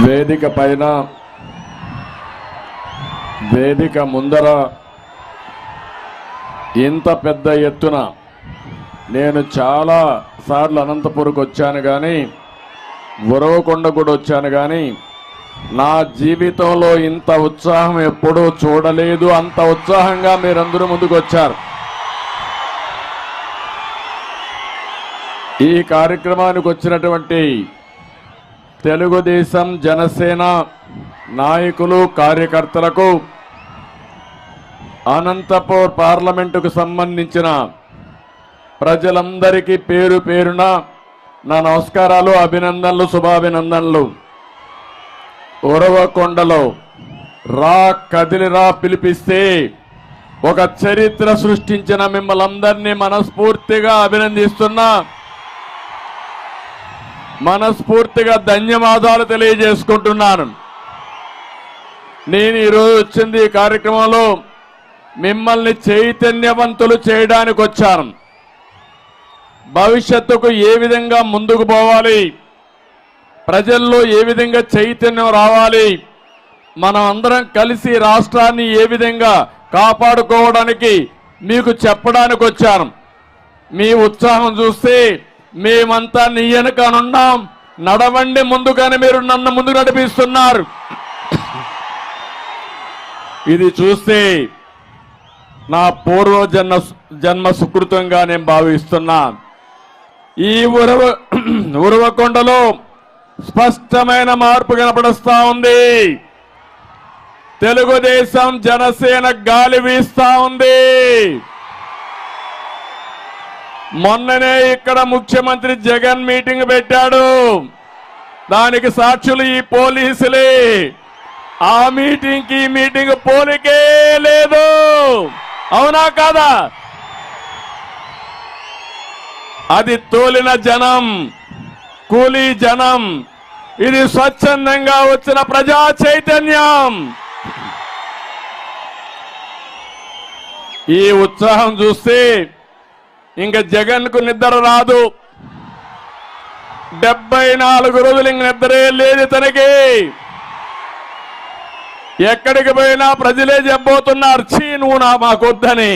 వేదిక పైన వేదిక ముందర ఇంత పెద్ద ఎత్తున నేను చాలా సార్లు అనంతపురకు వచ్చాను కానీ ఉరవకొండ కూడా వచ్చాను కానీ నా జీవితంలో ఇంత ఉత్సాహం ఎప్పుడూ చూడలేదు. అంత ఉత్సాహంగా మీరందరూ ముందుకు వచ్చారు. ఈ కార్యక్రమానికి వచ్చినటువంటి తెలుగుదేశం జనసేన నాయకులు కార్యకర్తలకు అనంతపూర్ పార్లమెంటుకు సంబంధించిన ప్రజలందరికీ పేరు పేరున నా నమస్కారాలు, అభినందనలు, శుభాభినందనలు. ఉరవకొండలో రా కదిలిరా పిలిపిస్తే ఒక చరిత్ర సృష్టించిన మిమ్మల్ని అందరినీ మనస్ఫూర్తిగా అభినందిస్తున్నా, మనస్ఫూర్తిగా ధన్యవాదాలు తెలియజేసుకుంటున్నాను. నేను ఈరోజు వచ్చింది ఈ కార్యక్రమంలో మిమ్మల్ని చైతన్యవంతులు చేయడానికి వచ్చాను. భవిష్యత్తుకు ఏ విధంగా ముందుకు పోవాలి, ప్రజల్లో ఏ విధంగా చైతన్యం రావాలి, మనం అందరం కలిసి రాష్ట్రాన్ని ఏ విధంగా కాపాడుకోవడానికి మీకు చెప్పడానికి వచ్చాను. మీ ఉత్సాహం చూస్తే మేమంతా నీ వెనకనున్నాం, నడవండి ముందుగానే మీరు నన్ను ముందు నడిపిస్తున్నారు. ఇది చూస్తే నా జన్మ సుకృతంగా నేను భావిస్తున్నా. ఈ ఉరవకొండలో స్పష్టమైన మార్పు కనపడుస్తా ఉంది. తెలుగుదేశం జనసేన గాలి వీస్తా ఉంది. మొన్ననే ఇక్కడ ముఖ్యమంత్రి జగన్ మీటింగ్ పెట్టాడు. దానికి సాక్షులు ఈ పోలీసులే. ఆ మీటింగ్ కి మీటింగ్ పోలికే లేదు. అవునా కాదా? అది తోలిన జనం, కూలీ జనం. ఇది స్వచ్ఛందంగా వచ్చిన ప్రజా చైతన్యం. ఈ ఉత్సాహం చూస్తే ఇంకా జగన్ కు నిద్ర రాదు. 74 రోజులు ఇంక నిద్రే లేదు తనకి. ఎక్కడికి పోయినా ప్రజలే చెప్పబోతున్నారు, చీ నువ్వు మాకొద్దని.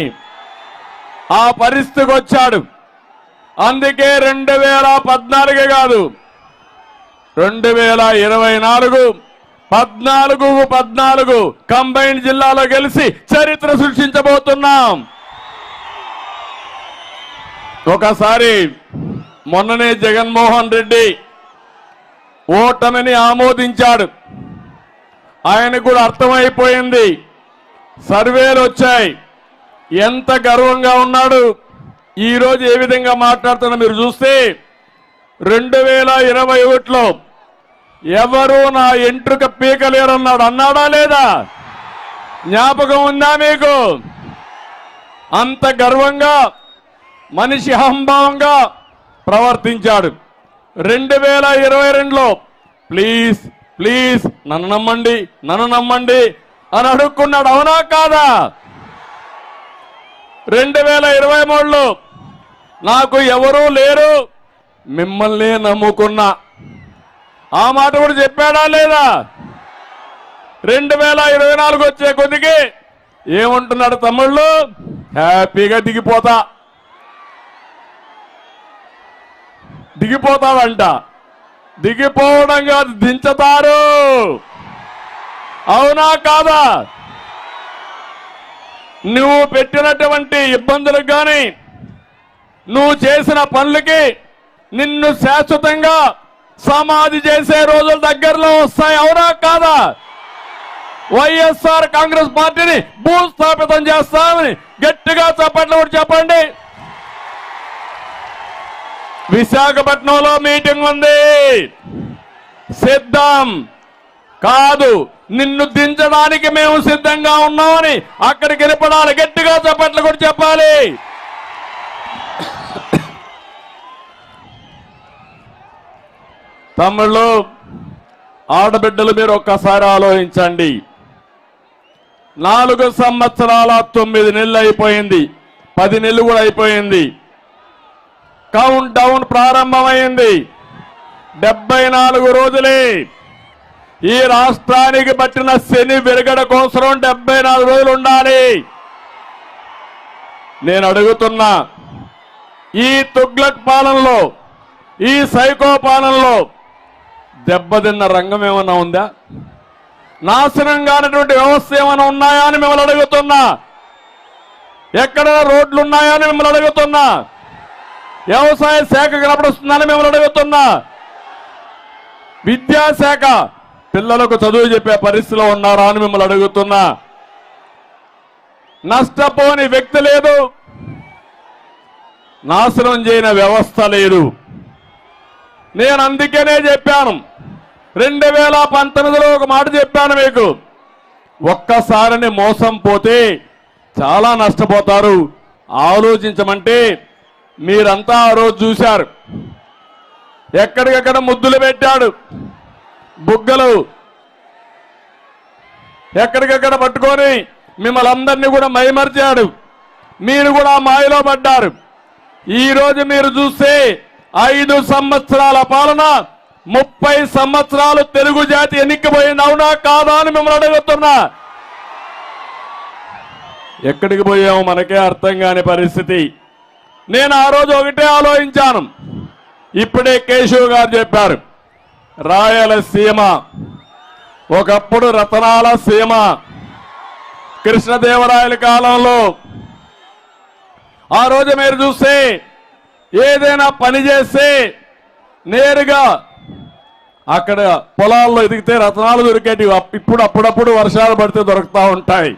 ఆ పరిస్థితికి వచ్చాడు. అందుకే 2014 కాదు, 2024 14 కంబైన్డ్ జిల్లాలో గెలిచి చరిత్ర సృష్టించబోతున్నాం. ఒకసారి మొన్ననే జగన్మోహన్ రెడ్డి ఓటమిని ఆమోదించాడు. ఆయనకు కూడా అర్థమైపోయింది. సర్వేలు వచ్చాయి, ఎంత గర్వంగా ఉన్నాడు. ఈరోజు ఏ విధంగా మాట్లాడుతున్నా మీరు చూస్తే 2021లో ఎవరు నా ఎంట్రుక పీకలేరన్నాడు. అన్నాడా లేదా? జ్ఞాపకం ఉందా మీకు? అంత గర్వంగా మనిషి అహంభావంగా ప్రవర్తించాడు. 2022లో ప్లీజ్ ప్లీజ్ నన్ను నమ్మండి, నన్ను నమ్మండి అని అడుక్కున్నాడు. అవునా కాదా? 2023లో నాకు ఎవరూ లేరు, మిమ్మల్ని నమ్ముకున్నా. ఆ మాట కూడా చెప్పాడా లేదా? 2024 వచ్చే కొద్దికి ఏమంటున్నాడు తమ్ముళ్ళు? హ్యాపీగా దిగిపోతాడంట. దిగిపోవడం కాదు, దించుతారు. అవునా కాదా? నువ్వు పెట్టినటువంటి ఇబ్బందులకు కానీ నువ్వు చేసిన పనులకి నిన్ను శాశ్వతంగా సమాధి చేసే రోజులు దగ్గరలో వస్తాయి. అవునా కాదా? వైఎస్ఆర్ కాంగ్రెస్ పార్టీని భూస్థాపితం చేస్తామని గట్టిగా చప్పట్లు కూడా చెప్పండి. విశాఖపట్నంలో మీటింగ్ ఉంది. సిద్ధం కాదు, నిన్ను దించడానికి మేము సిద్ధంగా ఉన్నామని అక్కడికి వెళ్ళిపడాలి. గట్టిగా చప్పట్లు కూడా చెప్పాలి. తమ్ముళ్ళు, ఆడబిడ్డలు, మీరు ఒక్కసారి ఆలోచించండి. 4 సంవత్సరాల 9 నెలలు అయిపోయింది, 10 నెలలు కూడా అయిపోయింది. కౌంట్ డౌన్ ప్రారంభమైంది. 74 రోజులే. ఈ రాష్ట్రానికి పట్టిన శని విరగడ కోసం 74 రోజులు ఉండాలి. నేను అడుగుతున్నా, ఈ తుగ్లక్ పాలనలో, ఈ సైకో పాలనలో దెబ్బతిన్న రంగం ఏమన్నా ఉందా? నాశనం కానటువంటి వ్యవస్థ ఏమైనా ఉన్నాయా అని మిమ్మల్ని అడుగుతున్నా. ఎక్కడ రోడ్లు ఉన్నాయా అని మిమ్మల్ని అడుగుతున్నా. వ్యవసాయ శాఖ కనపడుస్తుందని మిమ్మల్ని అడుగుతున్నా. విద్యాశాఖ పిల్లలకు చదువు చెప్పే పరిస్థితిలో ఉన్నారా అని మిమ్మల్ని అడుగుతున్నా. నష్టపోని వ్యక్తి లేదు, నాశనం చేయని వ్యవస్థ లేదు. నేను అందుకనే చెప్పాను, 2019లో ఒక మాట చెప్పాను మీకు, ఒక్కసారిని మోసం పోతే చాలా నష్టపోతారు, ఆలోచించమంటే మీరంతా ఆ రోజు చూశారు. ఎక్కడికెక్కడ ముద్దులు పెట్టాడు, బుగ్గలు ఎక్కడికెక్కడ పట్టుకొని మిమ్మల్ని అందరినీ కూడా మైమర్చాడు. మీరు కూడా మాయలో పడ్డారు. ఈ రోజు మీరు చూస్తే 5 సంవత్సరాల పాలన, 30 సంవత్సరాలు తెలుగు జాతి ఎన్నికపోయింది, అవునా కాదా అని మిమ్మల్ని అడుగుతున్నా. ఎక్కడికి పోయామో మనకే అర్థం కాని పరిస్థితి. నేను ఆ రోజు ఒకటే ఆలోచించాను, ఇప్పుడే కేశవ్ గారు చెప్పారు, రాయలసీమ ఒకప్పుడు రతనాల సీమ. కృష్ణదేవరాయల కాలంలో ఆ రోజు మీరు చూస్తే ఏదైనా పని చేస్తే నేరుగా అక్కడ పొలాల్లో ఎదిగితే రతనాలు దొరికేటివి. ఇప్పుడు అప్పుడప్పుడు వర్షాలు పడితే దొరుకుతూ ఉంటాయి.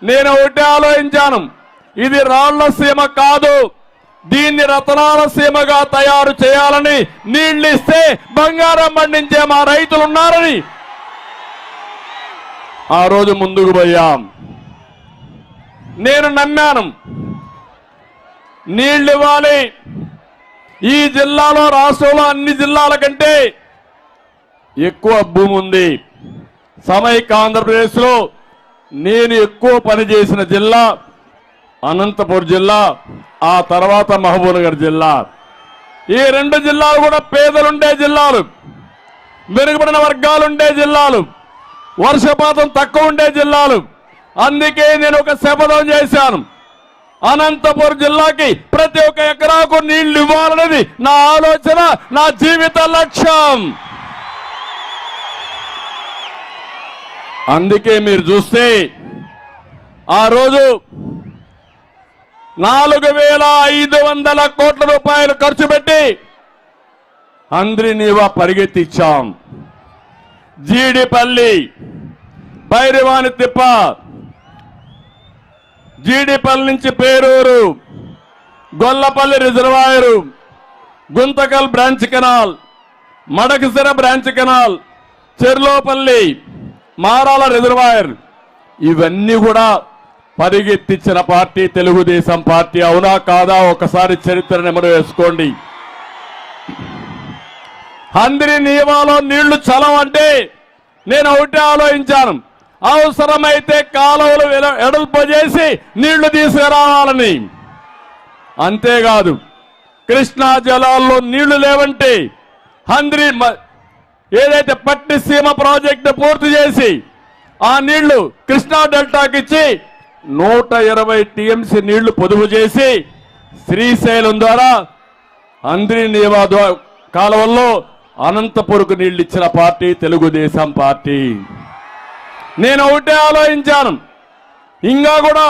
నేను ఒకటే ఆలోచించాను, ఇది రాళ్ల సీమ కాదు, దీన్ని రతనాల సీమగా తయారు చేయాలని, నీళ్లు ఇస్తే బంగారం పండించే మా రైతులు ఉన్నారని ఆ రోజు ముందుకు పోయాం. నేను నమ్మాను, నీళ్లు ఇవ్వాలి. ఈ జిల్లాలో, రాష్ట్రంలో అన్ని జిల్లాల కంటే ఎక్కువ భూమి ఉంది. సమైక్య ఆంధ్రప్రదేశ్లో నేను ఎక్కువ పనిచేసిన జిల్లా అనంతపురం జిల్లా, ఆ తర్వాత మహబూబ్నగర్ జిల్లా. ఈ 2 జిల్లాలు కూడా పేదలుండే జిల్లాలు, వెనుకబడిన వర్గాలుండే జిల్లాలు, వర్షపాతం తక్కువ ఉండే జిల్లాలు. అందుకే నేను ఒక శపథం చేశాను, అనంతపురం జిల్లాకి ప్రతి ఒక్క ఎకరాకు నీళ్లు ఇవ్వాలనేది నా ఆలోచన, నా జీవిత లక్ష్యం. అందుకే మీరు చూస్తే ఆ రోజు 4500 కోట్ల రూపాయలు ఖర్చు పెట్టి అంద్రినీవా పరిగెత్తిచ్చాం. జీడిపల్లి, భైరవాని తిప్ప, జీడిపల్లి నుంచి Peruru, Gollapalli reservoir, Guntakal branch canal, Madakasira branch canal, Cherlopalli, Marala reservoir, ఇవన్నీ కూడా పరిగెత్తించిన పార్టీ తెలుగుదేశం పార్టీ. అవునా కాదా? ఒకసారి చరిత్ర నెమరు వేసుకోండి. అందరి నియమాలో నీళ్లు చలవంటే నేను ఒకటే ఆలోచించాను, అవసరమైతే కాలువలు ఎడల్పు చేసి నీళ్లు తీసుకురావాలని. అంతేకాదు, కృష్ణా జలాల్లో నీళ్లు లేవంటే హంద్రి ఏదైతే పట్టిసీమ ప్రాజెక్టు పూర్తి చేసి ఆ నీళ్లు కృష్ణా డెల్టాకి ఇచ్చి 120 టీఎంసీ నీళ్లు పొదుపు చేసి శ్రీశైలం ద్వారా అంద్రినీవా కాలువల్లో అనంతపురకు నీళ్లు ఇచ్చిన పార్టీ తెలుగుదేశం పార్టీ. నేను ఒకటే ఆలోచించాను, ఇంకా కూడా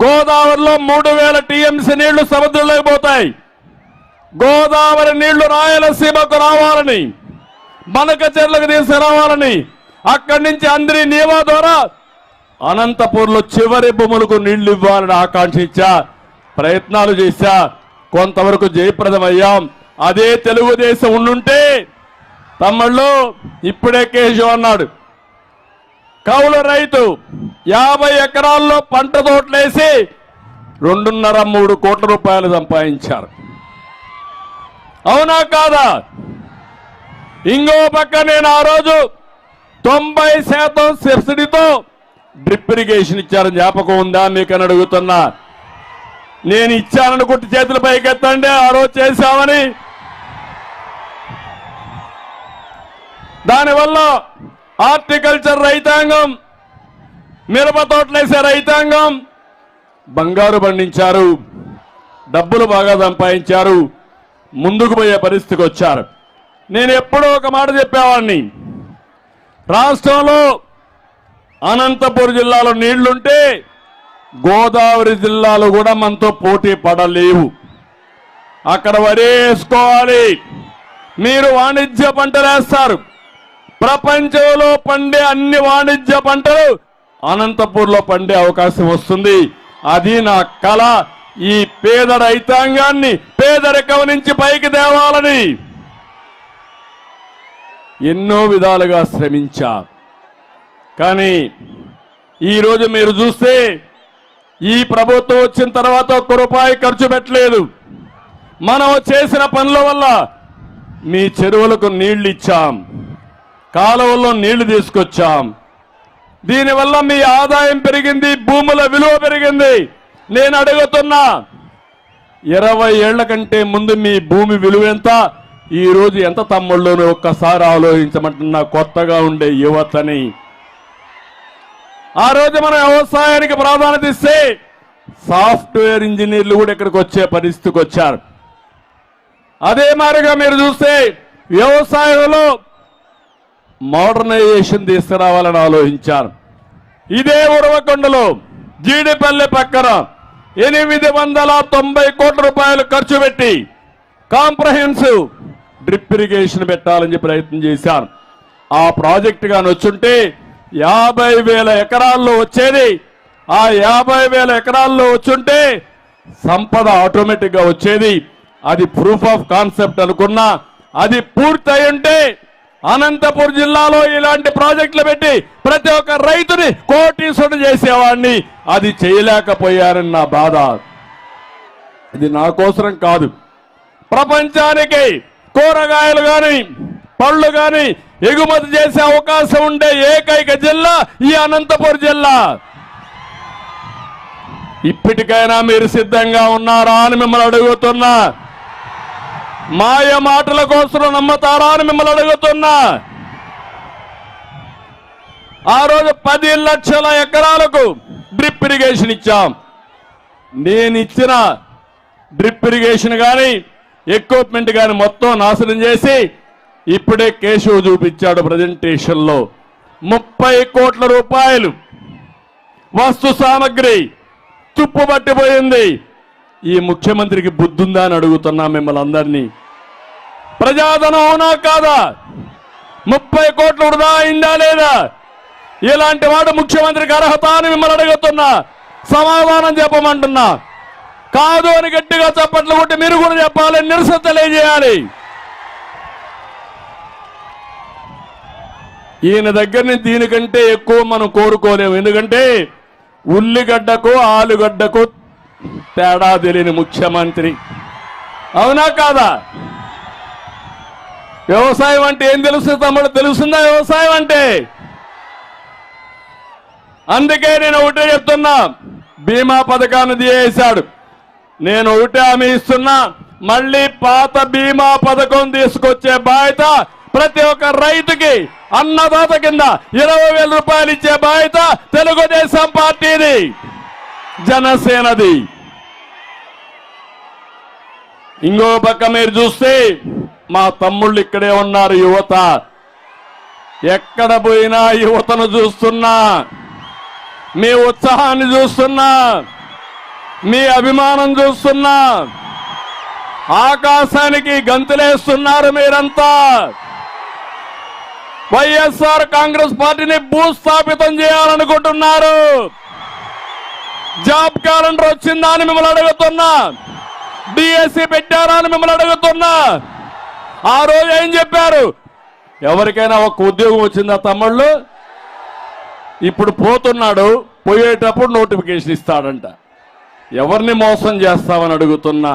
గోదావరిలో 3000 టీఎంసీ నీళ్లు సముద్రంలోకి పోతాయి. గోదావరి నీళ్లు రాయలసీమకు రావాలని, బనకచెర్లకు తీసుకురావాలని, అక్కడి నుంచి అంద్రినీవా ద్వారా అనంతపూర్లో చివరి భూములకు నీళ్లు ఇవ్వాలని ఆకాంక్షించా, ప్రయత్నాలు చేశా, కొంతవరకు జయప్రదమయ్యాం. అదే తెలుగుదేశం ఉండుంటే తమ్ముళ్ళు, ఇప్పుడే కేశవ్ అన్నాడు, కౌలు రైతు 50 ఎకరాల్లో పంట తోటలేసి 2.5-3 కోట్ల రూపాయలు సంపాదించారు. అవునా కాదా? ఇంకో పక్క నేను ఆ రోజు 90% సబ్సిడీతో డ్రిప్ ఇరిగేషన్ ఇచ్చారని జ్ఞాపకం ఉందా మీకని అడుగుతున్నా. నేను ఇచ్చాననుకుంటే చేతుల పైకెత్తండి, ఆ రోజు చేశామని. దానివల్ల హార్టికల్చర్ రైతాంగం, మిరప తోటలేసే రైతాంగం బంగారు పండించారు, డబ్బులు బాగా సంపాదించారు, ముందుకు పోయే పరిస్థితికి వచ్చారు. నేను ఎప్పుడో ఒక మాట చెప్పేవాడిని, రాష్ట్రంలో అనంతపురం జిల్లాలో నీళ్లుంటే గోదావరి జిల్లాలో కూడా మనతో పోటీ పడలేవు. అక్కడ వరేసుకోవాలి. మీరు వాణిజ్య పంటలు వేస్తారు, ప్రపంచంలో పండే అన్ని వాణిజ్య పంటలు అనంతపూర్లో పండే అవకాశం వస్తుంది. అది నా కళ. ఈ పేద రైతాంగాన్ని పేదరికం నుంచి పైకి తేవాలని ఎన్నో విధాలుగా శ్రమించా. కానీ ఈరోజు మీరు చూస్తే ఈ ప్రభుత్వం వచ్చిన తర్వాత ఒక్క రూపాయి ఖర్చు పెట్టలేదు. మనం చేసిన పనుల వల్ల మీ చెరువులకు నీళ్లు ఇచ్చాం, కాలువల్లో నీళ్లు తీసుకొచ్చాం. దీనివల్ల మీ ఆదాయం పెరిగింది, భూముల విలువ పెరిగింది. నేను అడుగుతున్నా, 20 ఏళ్ల కంటే ముందు మీ భూమి విలువ ఎంత, ఈ రోజు ఎంత తమ్ముళ్ళను ఒక్కసారి ఆలోచించమంటున్నా కొత్తగా ఉండే యువతని. ఆ రోజు మనం వ్యవసాయానికి ప్రాధాన్యత ఇస్తే సాఫ్ట్వేర్ ఇంజనీర్లు కూడా ఇక్కడికి వచ్చే పరిస్థితికి వచ్చారు. అదే మాదిరిగా మీరు చూస్తే వ్యవసాయంలో మోడర్నైజేషన్ తీసుకురావాలని ఆలోచించారు. ఇదే ఉరవకొండలో జీడిపల్లి పక్కన 890 కోట్ల రూపాయలు ఖర్చు పెట్టి కాంప్రహెన్సివ్ డ్రిప్ ఇరిగేషన్ పెట్టాలని చెప్పి ప్రయత్నం చేశారు. ఆ ప్రాజెక్టు గాని వచ్చుంటే 50,000 ఎకరాల్లో వచ్చేది. ఆ 50,000 ఎకరాల్లో వచ్చుంటే సంపద ఆటోమేటిక్ గా వచ్చేది. అది ప్రూఫ్ ఆఫ్ కాన్సెప్ట్ అనుకున్నా. అది పూర్తయి ఉంటే అనంతపురం జిల్లాలో ఇలాంటి ప్రాజెక్టులు పెట్టి ప్రతి ఒక్క రైతుని కోటీశ్వరుడు చేసేవాడిని. అది చేయలేకపోయారని నా బాధ. ఇది నా కోసరం కాదు, ప్రపంచానికి కూరగాయలు గాని పళ్ళు గాని ఎగుమతి చేసే అవకాశం ఉండే ఏకైక జిల్లా ఈ అనంతపురం జిల్లా. ఇప్పటికైనా మీరు సిద్ధంగా ఉన్నారా అని మిమ్మల్ని అడుగుతున్నా. మాయ మాటల కోసం నమ్మతారా అని మిమ్మల్ని అడుగుతున్నా. ఆ రోజు 10 లక్షల ఎకరాలకు డ్రిప్ ఇరిగేషన్ ఇచ్చాం. నేను ఇచ్చిన డ్రిప్ ఇరిగేషన్ కానీ ఎక్విప్మెంట్ కానీ మొత్తం నాశనం చేసి ఇప్పుడే కేశవ్ చూపించాడు ప్రజెంటేషన్ లో 30 కోట్ల రూపాయలు వస్తు సామగ్రి తుప్పు పట్టిపోయింది. ఈ ముఖ్యమంత్రికి బుద్ధుందా అని అడుగుతున్నా మిమ్మల్ని అందరినీ. ప్రజాధనం అవునా కాదా? 30 కోట్లు వృధా అయిందా లేదా? ఇలాంటి వాడు ముఖ్యమంత్రికి అర్హత అని మిమ్మల్ని అడుగుతున్నా. సమాధానం చెప్పమంటున్నా. కాదు అని గట్టిగా చప్పట్లు కొట్టి మీరు కూడా చెప్పాలి, నిరసన తెలియజేయాలి. ఈయన దగ్గర నుంచి దీనికంటే ఎక్కువ మనం కోరుకోలేము. ఎందుకంటే ఉల్లిగడ్డకు ఆలుగడ్డకు తేడా తెలియని ముఖ్యమంత్రి. అవునా కాదా? వ్యవసాయం అంటే ఏం తెలుస్తుంది తమ్ముడు? తెలుస్తుందా వ్యవసాయం అంటే? అందుకే నేను ఒకటే చెప్తున్నా, బీమా పథకాన్ని తీసేశాడు. నేను ఒకటే హామీ ఇస్తున్నా, మళ్ళీ పాత బీమా పథకం తీసుకొచ్చే బాధ్యత ప్రతి ఒక్క రైతుకి అన్నదాత కింద 20,000 రూపాయలు ఇచ్చే బాధ్యత తెలుగుదేశం పార్టీది, జనసేనది. ఇంకో పక్క మీరు చూస్తే మా తమ్ముళ్ళు ఇక్కడే ఉన్నారు. యువత ఎక్కడ పోయినా యువతను చూస్తున్నా, మీ ఉత్సాహాన్ని చూస్తున్నా, మీ అభిమానం చూస్తున్నా. ఆకాశానికి గంతులేస్తున్నారు మీరంతా. వైఎస్ఆర్ కాంగ్రెస్ పార్టీని భూస్థాపితం చేయాలనుకుంటున్నారు. జాబ్ క్యాలెండర్ వచ్చిందా అని మిమ్మల్ని అడుగుతున్నా. డిఎస్సి పెట్టారా అని మిమ్మల్ని అడుగుతున్నా. ఆ రోజు ఏం చెప్పారు? ఎవరికైనా ఒక ఉద్యోగం వచ్చిందా తమ్ముళ్ళు? ఇప్పుడు పోతున్నాడు, పోయేటప్పుడు నోటిఫికేషన్ ఇస్తాడంట. ఎవరిని మోసం చేస్తామని అడుగుతున్నా.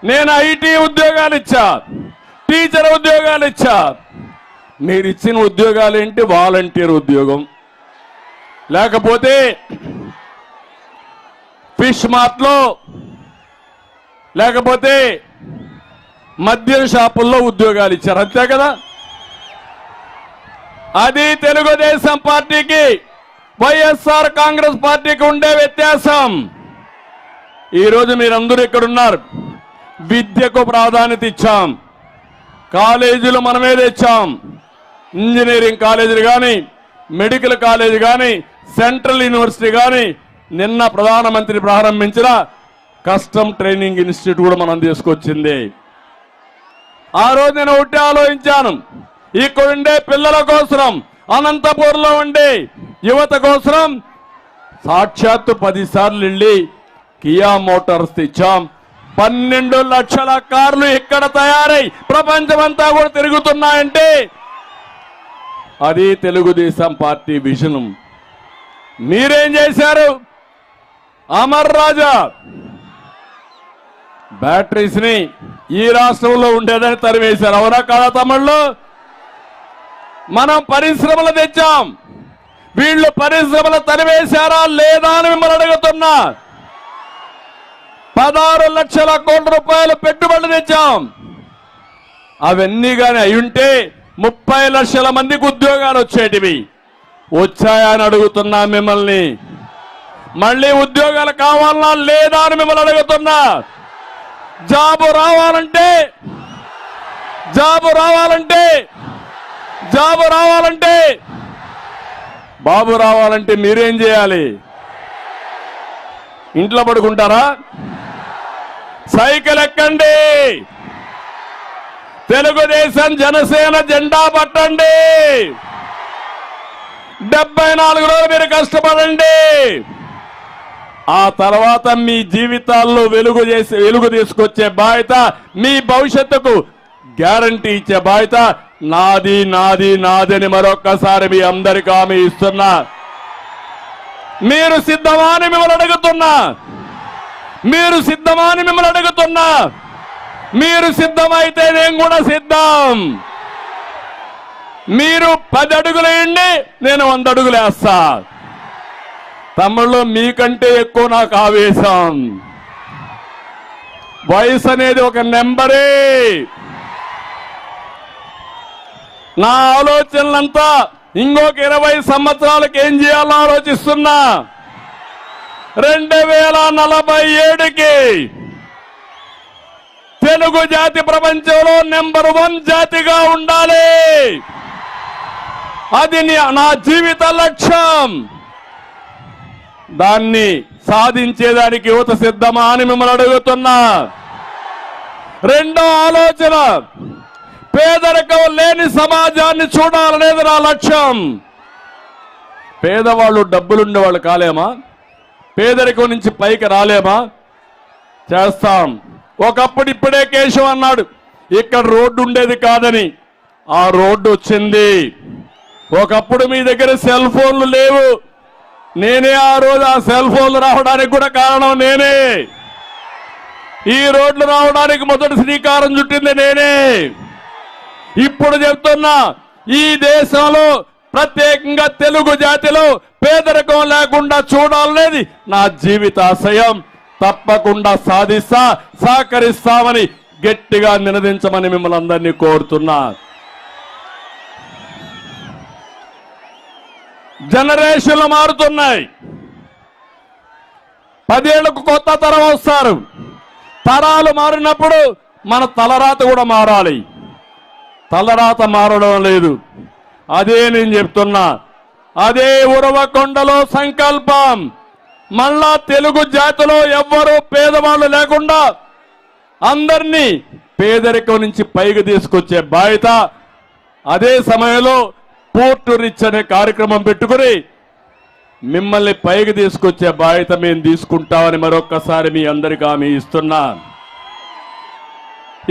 నేను ఐటీ ఉద్యోగాలు ఇచ్చా, టీచర్ ఉద్యోగాలు ఇచ్చా. మీరు ఇచ్చిన ఉద్యోగాలు ఏంటి? వాలంటీర్ ఉద్యోగం, లేకపోతే ఫిష్ మార్ట్లో, లేకపోతే మద్యం షాపుల్లో ఉద్యోగాలు ఇచ్చారు. అంతే కదా? అది తెలుగుదేశం పార్టీకి వైఎస్ఆర్ కాంగ్రెస్ పార్టీకి ఉండే వ్యత్యాసం. ఈరోజు మీరందరూ ఇక్కడ ఉన్నారు. విద్యకు ప్రాధాన్యత ఇచ్చాం, కాలేజీలు మనమే తెచ్చాం. ఇంజనీరింగ్ కాలేజీలు కానీ, మెడికల్ కాలేజీ కానీ, సెంట్రల్ యూనివర్సిటీ కానీ, నిన్న ప్రధానమంత్రి ప్రారంభించిన కస్టమ్ ట్రైనింగ్ ఇన్స్టిట్యూట్ కూడా మనం తీసుకొచ్చింది. ఆ రోజు నేను ఒకటి ఆలోచించాను, ఇక్కడుండే పిల్లల కోసం, అనంతపూర్లో ఉండే యువత కోసం సాక్షాత్తు 10 సార్లు వెళ్ళి కియా మోటార్స్ తెచ్చాం. 12 లక్షల కార్లు ఇక్కడ తయారై ప్రపంచమంతా కూడా తిరుగుతున్నాయంటే అది తెలుగుదేశం పార్టీ విజన్. మీరేం చేశారు? అమర్ రాజా బ్యాటరీస్ ని ఈ రాష్ట్రంలో ఉండేదని తరివేశారు. అవునా కాదా తమిళ్లో? మనం పరిశ్రమలు తెచ్చాం. వీళ్ళు పరిశ్రమలు తరివేశారా లేదా అని మిమ్మల్ని అడుగుతున్నా. 16 లక్షల కోట్ల రూపాయలు పెట్టుబడులు తెచ్చాం. అవన్నీ కానీ అయ్యుంటే 30 లక్షల మందికి ఉద్యోగాలు వచ్చేటివి. వచ్చాయా అని అడుగుతున్నా మిమ్మల్ని. మళ్ళీ ఉద్యోగాలు కావాలన్నా లేదా అని మిమ్మల్ని అడుగుతున్నా. జాబు రావాలంటే బాబు రావాలంటే మీరేం చేయాలి? ఇంట్లో పడుకుంటారా? సైకిల్ ఎక్కండి, తెలుగుదేశం జనసేన జెండా పట్టండి, 74 రోజులు మీరు కష్టపడండి. ఆ తర్వాత మీ జీవితాల్లో వెలుగు తీసుకొచ్చే బాధ్యత, మీ భవిష్యత్తుకు గ్యారంటీ ఇచ్చే బాధ్యత నాది నాది నాది అని మరొక్కసారి మీ అందరికీ హామీ ఇస్తున్నా. మీరు సిద్ధమా అని మిమ్మల్ని అడుగుతున్నా. మీరు సిద్ధమైతే నేను కూడా సిద్ధం. మీరు 10 అడుగులు వేయండి, నేను 100 అడుగులు వేస్తా. తమ్ముళ్ళు, మీకంటే ఎక్కువ నాకు ఆవేశం. వయసు అనేది ఒక నెంబరే. నా ఆలోచనలంతా ఇంకొక 20 సంవత్సరాలకు ఏం చేయాలో ఆలోచిస్తున్నా. 2047కి తెలుగు జాతి ప్రపంచంలో నెంబర్ 1 జాతిగా ఉండాలి. అది నా జీవిత లక్ష్యం. దాన్ని సాధించేదానికి యువత సిద్ధమా అని మిమ్మల్ని అడుగుతున్నా. రెండో ఆలోచన, పేదరికం లేని సమాజాన్ని చూడాలనేది నా లక్ష్యం. పేదవాళ్ళు డబ్బులుండే వాళ్ళు కాలేమా? పేదరికం నుంచి పైకి రాలేమా? చేస్తాం. ఒకప్పుడు ఇప్పుడే కేశవ్ అన్నాడు ఇక్కడ రోడ్డు ఉండేది కాదని. ఆ రోడ్డు వచ్చింది. ఒకప్పుడు మీ దగ్గర సెల్ ఫోన్లు లేవు. నేనే ఆ రోజు ఆ సెల్ ఫోన్లు రావడానికి కూడా కారణం నేనే. ఈ రోడ్లు రావడానికి మొదటి శ్రీకారం చుట్టింది నేనే. ఇప్పుడు చెప్తున్నా, ఈ దేశంలో ప్రత్యేకంగా తెలుగు జాతిలో పేదరికం లేకుండా చూడాలనేది నా జీవితాశయం. తప్పకుండా సాధిస్తా, సహకరిస్తామని గట్టిగా నినదించమని మిమ్మల్ని అందరినీ కోరుతున్నా. జనరేషన్లు మారుతున్నాయి. 10 ఏళ్లకు కొత్త తరం వస్తారు. తరాలు మారినప్పుడు మన తలరాత కూడా మారాలి. తలరాత మారడం లేదు. అదే నేను చెప్తున్నా. అదే ఉరవకొండలో సంకల్పం. మళ్ళా తెలుగు జాతిలో ఎవ్వరూ పేదవాళ్ళు లేకుండా అందరినీ పేదరికం నుంచి పైకి తీసుకొచ్చే బాధ్యత, అదే సమయంలో పోర్టు రిచ్ అనే కార్యక్రమం పెట్టుకుని మిమ్మల్ని పైకి తీసుకొచ్చే బాధ్యత మేము తీసుకుంటామని మరొక్కసారి మీ అందరికీ హామీ ఇస్తున్నా.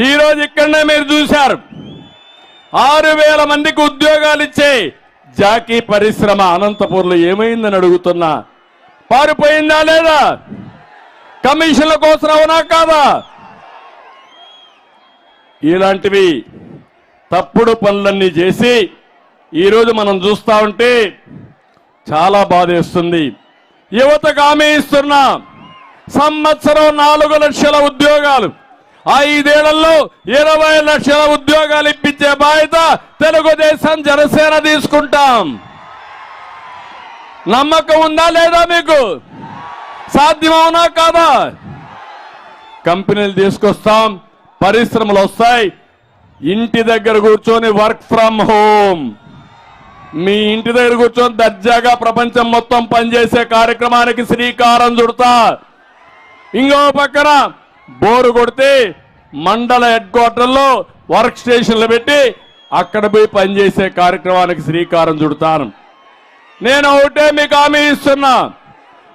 ఈరోజు ఇక్కడనే మీరు చూశారు, 6000 మందికి ఉద్యోగాలు ఇచ్చే జాకీ పరిశ్రమ అనంతపూర్లో ఏమైందని అడుగుతున్నా. పారిపోయిందా లేదా? కమిషన్ల కోసం అవునా కాదా? ఇలాంటివి తప్పుడు పనులన్నీ చేసి ఈరోజు మనం చూస్తా ఉంటే చాలా బాధేస్తుంది. యువతకు హామీ ఇస్తున్నా, సంవత్సరం 4 లక్షల ఉద్యోగాలు, 5 ఏళ్లలో 20 లక్షల ఉద్యోగాలు ఇప్పించే బాధ్యత తెలుగుదేశం జనసేన తీసుకుంటాం. నమ్మకం ఉందా లేదా మీకు? సాధ్యమవునా కాదా? కంపెనీలు తీసుకొస్తాం, పరిశ్రమలు వస్తాయి. ఇంటి దగ్గర కూర్చొని వర్క్ ఫ్రమ్ హోమ్, మీ ఇంటి దగ్గర కూర్చొని దర్జాగా ప్రపంచం మొత్తం పనిచేసే కార్యక్రమానికి శ్రీకారం చుడతా. ఇంకో పక్కన బోరు కొడితే మండల హెడ్ క్వార్టర్లో వర్క్ స్టేషన్లు పెట్టి అక్కడ పోయి పనిచేసే కార్యక్రమానికి శ్రీకారం చుడతాను. నేను ఒకటే మీకు హామీ ఇస్తున్నా,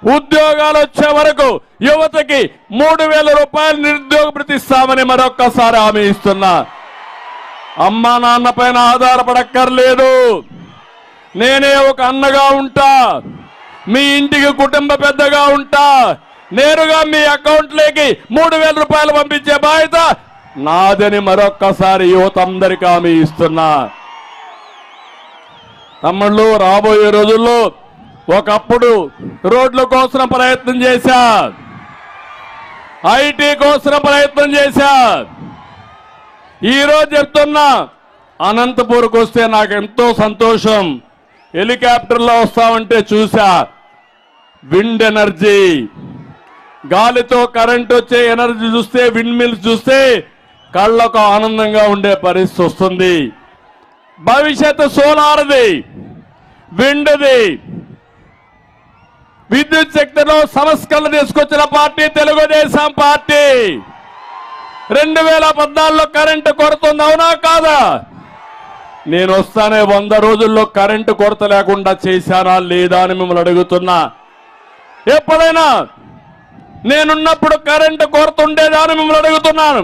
ఉద్యోగాలు వచ్చే వరకు యువతకి 3,000 రూపాయలు నిరుద్యోగ భృతి ఇస్తామని మరొక్కసారి హామీ ఇస్తున్నా. అమ్మా నాన్న పైన ఆధారపడక్కర్లేదు, నేనే ఒక అన్నగా ఉంటా, మీ ఇంటికి కుటుంబ పెద్దగా ఉంటా. నేరుగా మీ అకౌంట్లోకి 3,000 రూపాయలు పంపించే బాధ్యత నాదని మరొక్కసారి యువత అందరికీ హామీ ఇస్తున్నా. తమ్ముళ్ళు, రాబోయే రోజుల్లో ఒకప్పుడు రోడ్ల కోసం ప్రయత్నం చేశా, ఐటీ కోసం ప్రయత్నం చేశా. ఈరోజు చెప్తున్నా, అనంతపూర్కి వస్తే నాకు ఎంతో సంతోషం. హెలికాప్టర్లో వస్తామంటే చూసా. విండ్ ఎనర్జీ, గాలితో కరెంట్ వచ్చే ఎనర్జీ చూస్తే, విండ్ మిల్స్ చూస్తే కళ్ళకు ఆనందంగా ఉండే పరిస్థితి వస్తుంది. భవిష్యత్తు సోలార్ది, విండ్ది, విద్యుత్ శక్తిలో సంస్కరణ తీసుకొచ్చిన పార్టీ తెలుగుదేశం పార్టీ. 2014లో కరెంటు కొడుతుంది, అవునా కాదా? నేను వస్తానే 100 రోజుల్లో కరెంటు కొరత లేకుండా చేశానా లేదా అని మిమ్మల్ని అడుగుతున్నా. ఎప్పుడైనా నేనున్నప్పుడు కరెంటు కొరత ఉండేదా అని మిమ్మల్ని అడుగుతున్నాను.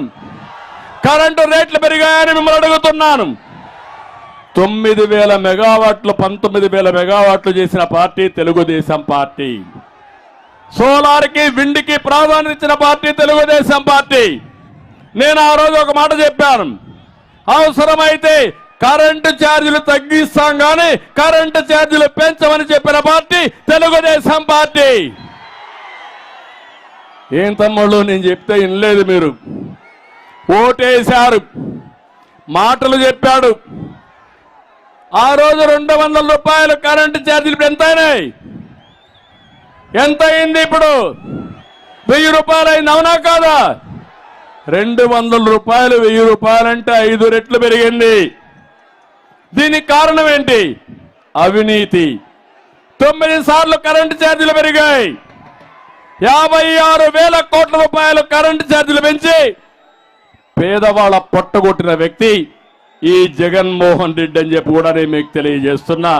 కరెంటు రేట్లు పెరిగాయని మిమ్మల్ని అడుగుతున్నాను. 9,000 మెగావాట్లు 19,000 మెగావాట్లు చేసిన పార్టీ తెలుగుదేశం పార్టీ. సోలార్కి, విండ్కి ప్రాధాన్యత ఇచ్చిన పార్టీ తెలుగుదేశం పార్టీ. నేను ఆ రోజు ఒక మాట చెప్పాను, అవసరమైతే కరెంటు ఛార్జీలు తగ్గిస్తాం కానీ కరెంటు ఛార్జీలు పెంచమని చెప్పిన పార్టీ తెలుగుదేశం పార్టీ. ఏం తమ్ముళ్ళు, నేను చెప్తే వినలేదు మీరు. ఓటేశారు, మాటలు చెప్పాడు. ఆ రోజు 200 రూపాయలు కరెంటు ఛార్జీలు ఎంత అయినాయి? ఎంత అయింది ఇప్పుడు? 1000 రూపాయలు అయింది, అవునా కాదా? 200 రూపాయలు 1000 రూపాయలంటే 5 రెట్లు పెరిగింది. దీనికి కారణం ఏంటి? అవినీతి. 9 సార్లు కరెంటు ఛార్జీలు పెరిగాయి. 56,000 కోట్ల రూపాయలు కరెంటు ఛార్జీలు పెంచి పేదవాళ్ళ పొట్టగొట్టిన వ్యక్తి ఈ జగన్మోహన్ రెడ్డి అని చెప్పి కూడా నేను మీకు తెలియజేస్తున్నా.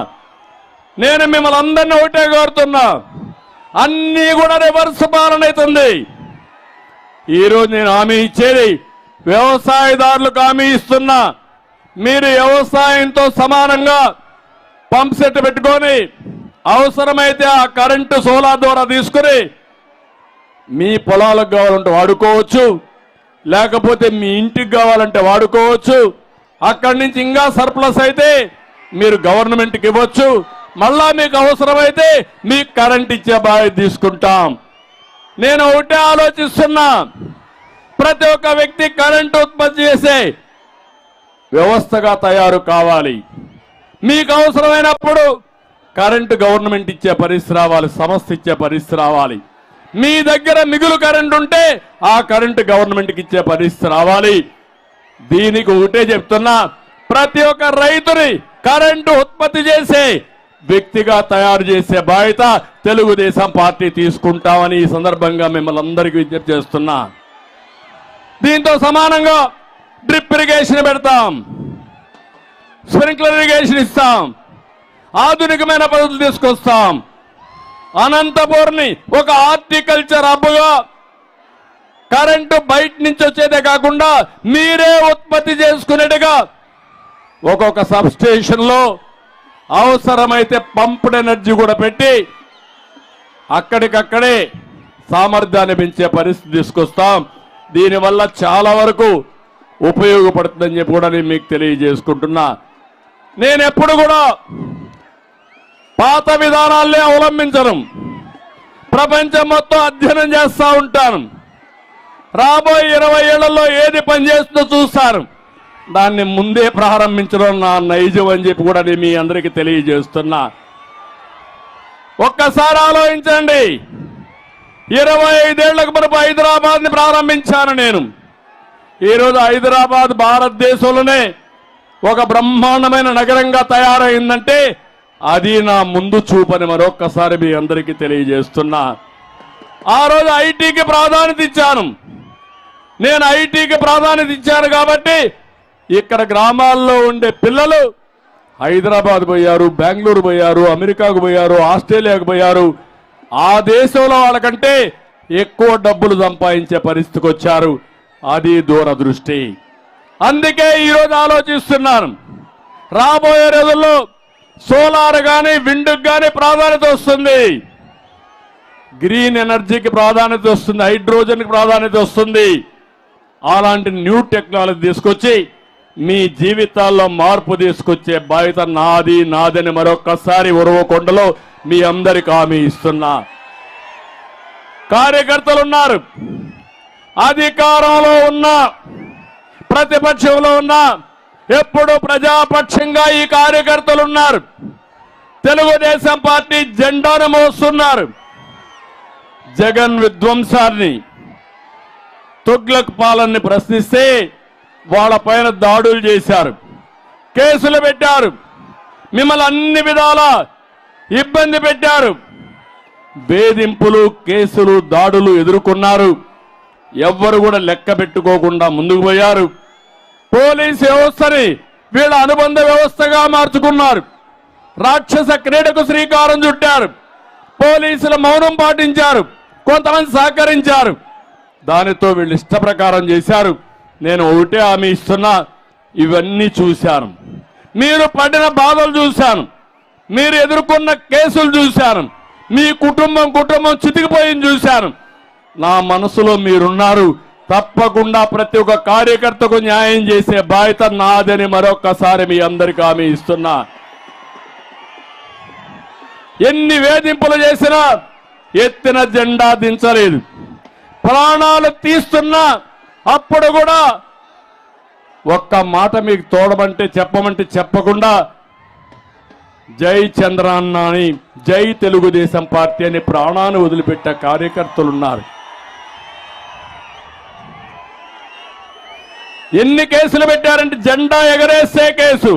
నేను మిమ్మల్ని అందరినీ ఒకటే కోరుతున్నా, అన్నీ కూడా రివర్స్ పాలన అవుతుంది. ఈరోజు నేను హామీ ఇచ్చేది వ్యవసాయదారులకు హామీ ఇస్తున్నా. మీరు వ్యవసాయంతో సమానంగా పంప్ సెట్ పెట్టుకొని అవసరమైతే ఆ కరెంటు సోలార్ ద్వారా తీసుకుని మీ పొలాలకు కావాలంటే వాడుకోవచ్చు, లేకపోతే మీ ఇంటికి కావాలంటే వాడుకోవచ్చు. అక్కడి నుంచి ఇంకా సర్ప్లస్ అయితే మీరు గవర్నమెంట్కి ఇవ్వచ్చు. మళ్ళా మీకు అవసరమైతే మీకు కరెంట్ ఇచ్చే బాధ్యత తీసుకుంటాం. నేను ఒకటే ఆలోచిస్తున్నా, ప్రతి ఒక్క వ్యక్తి కరెంటు ఉత్పత్తి చేసే వ్యవస్థగా తయారు కావాలి. మీకు అవసరమైనప్పుడు కరెంటు గవర్నమెంట్ ఇచ్చే పరిస్థితి రావాలి, సంస్థ ఇచ్చే పరిస్థితి రావాలి. మీ దగ్గర మిగులు కరెంటు ఉంటే ఆ కరెంటు గవర్నమెంట్కి ఇచ్చే పరిస్థితి రావాలి. దీనికి ఒకటే చెప్తున్నా, ప్రతి ఒక్క రైతుని కరెంటు ఉత్పత్తి చేసే వ్యక్తిగా తయారు చేసే బాధ్యత తెలుగుదేశం పార్టీ తీసుకుంటామని ఈ సందర్భంగా మిమ్మల్ని అందరికీ విజ్ఞప్తి చేస్తున్నా. దీంతో సమానంగా డ్రిప్ ఇరిగేషన్ పెడతాం, స్ప్రింక్లర్ ఇరిగేషన్ ఇస్తాం, ఆధునికమైన పద్ధతులు తీసుకొస్తాం. అనంతపూర్ని ఒక హార్టికల్చర్ హబ్గా, కరెంటు బయట నుంచి వచ్చేదే కాకుండా మీరే ఉత్పత్తి చేసుకునేట్టుగా ఒక్కొక్క సబ్ స్టేషన్లో అవసరమైతే పంప్డ్ ఎనర్జీ కూడా పెట్టి అక్కడికక్కడే సామర్థ్యాన్ని పెంచే పరిస్థితి తీసుకొస్తాం. దీనివల్ల చాలా వరకు ఉపయోగపడుతుందని చెప్పి కూడా నేను మీకు తెలియజేసుకుంటున్నా. నేను ఎప్పుడు కూడా పాత విధానాలనే అవలంబించను, ప్రపంచం మొత్తం అధ్యయనం చేస్తూ ఉంటాను. రాబోయే 20 ఏళ్లలో ఏది పనిచేస్తుందో చూస్తారు. దాన్ని ముందే ప్రారంభించడం నా నైజం అని చెప్పి కూడా నేను మీ అందరికీ తెలియజేస్తున్నా. ఒక్కసారి ఆలోచించండి. 25 ఏళ్లకు మునుపు హైదరాబాద్ని ప్రారంభించాను నేను. ఈరోజు హైదరాబాద్ భారతదేశంలోనే ఒక బ్రహ్మాండమైన నగరంగా తయారైందంటే అది నా ముందు చూపని మరొక్కసారి మీ అందరికీ తెలియజేస్తున్నా. ఆ రోజు ఐటీకి ప్రాధాన్యత ఇచ్చాను. నేను ఐటీకి ప్రాధాన్యత ఇచ్చాను కాబట్టి ఇక్కడ గ్రామాల్లో ఉండే పిల్లలు హైదరాబాద్ పోయారు, బెంగళూరు పోయారు, అమెరికాకు పోయారు, ఆస్ట్రేలియాకు పోయారు. ఆ దేశంలో వాళ్ళకంటే ఎక్కువ డబ్బులు సంపాదించే పరిస్థితికి వచ్చారు. అది దూరదృష్టి. అందుకే ఈరోజు ఆలోచిస్తున్నాను, రాబోయే రోజుల్లో సోలార్ కానీ విండ్కి కానీ ప్రాధాన్యత వస్తుంది, గ్రీన్ ఎనర్జీకి ప్రాధాన్యత వస్తుంది, హైడ్రోజన్కి ప్రాధాన్యత వస్తుంది. అలాంటి న్యూ టెక్నాలజీ తీసుకొచ్చి మీ జీవితాల్లో మార్పు తీసుకొచ్చే బాధ్యత నాదని మరొక్కసారి ఉరవకొండలో మీ అందరికి హామీ ఇస్తున్నా. కార్యకర్తలు ఉన్నారు, అధికారంలో ఉన్న ప్రతిపక్షంలో ఉన్న ఎప్పుడు ప్రజాపక్షంగా ఈ కార్యకర్తలు ఉన్నారు. తెలుగుదేశం పార్టీ జెండాను మోస్తున్నారు. జగన్ విధ్వంసాన్ని, తుగ్లక్ పాలనని ప్రశ్నిస్తే వాళ్ళ పైన దాడులు చేశారు, కేసులు పెట్టారు, మిమ్మల్ని అన్ని విధాల ఇబ్బంది పెట్టారు. వేధింపులు, కేసులు, దాడులు ఎదుర్కొన్నారు. ఎవ్వరు కూడా లెక్క పెట్టుకోకుండా ముందుకు పోయారు. పోలీసు వ్యవస్థని వీళ్ళ అనుబంధ వ్యవస్థగా మార్చుకున్నారు. రాక్షస క్రీడకు శ్రీకారం చుట్టారు. పోలీసులు మౌనం పాటించారు, కొంతమంది సహకరించారు. దానితో వీళ్ళు ఇష్ట ప్రకారం చేశారు. నేను ఒకటే హామీ ఇస్తున్నా, ఇవన్నీ చూశాను, మీరు పడిన బాధలు చూశాను, మీరు ఎదుర్కొన్న కేసులు చూశాను, మీ కుటుంబం చితికిపోయింది చూశాను. నా మనసులో మీరున్నారు. తప్పకుండా ప్రతి ఒక్క కార్యకర్తకు న్యాయం చేసే బాధ్యత నాదని మరొక్కసారి మీ అందరికీ హామీ ఇస్తున్నా. ఎన్ని వేధింపులు చేసినా ఎత్తిన జెండా దించలేదు. ప్రాణాలు తీస్తున్నా అప్పుడు కూడా ఒక్క మాట మీకు తోడమంటే చెప్పమంటే చెప్పకుండా జై చంద్రన్న అని, జై తెలుగుదేశం పార్టీ అని ప్రాణాన్ని వదిలిపెట్టే కార్యకర్తలున్నారు. ఎన్ని కేసులు పెట్టారంటే జెండా ఎగరేసే కేసు,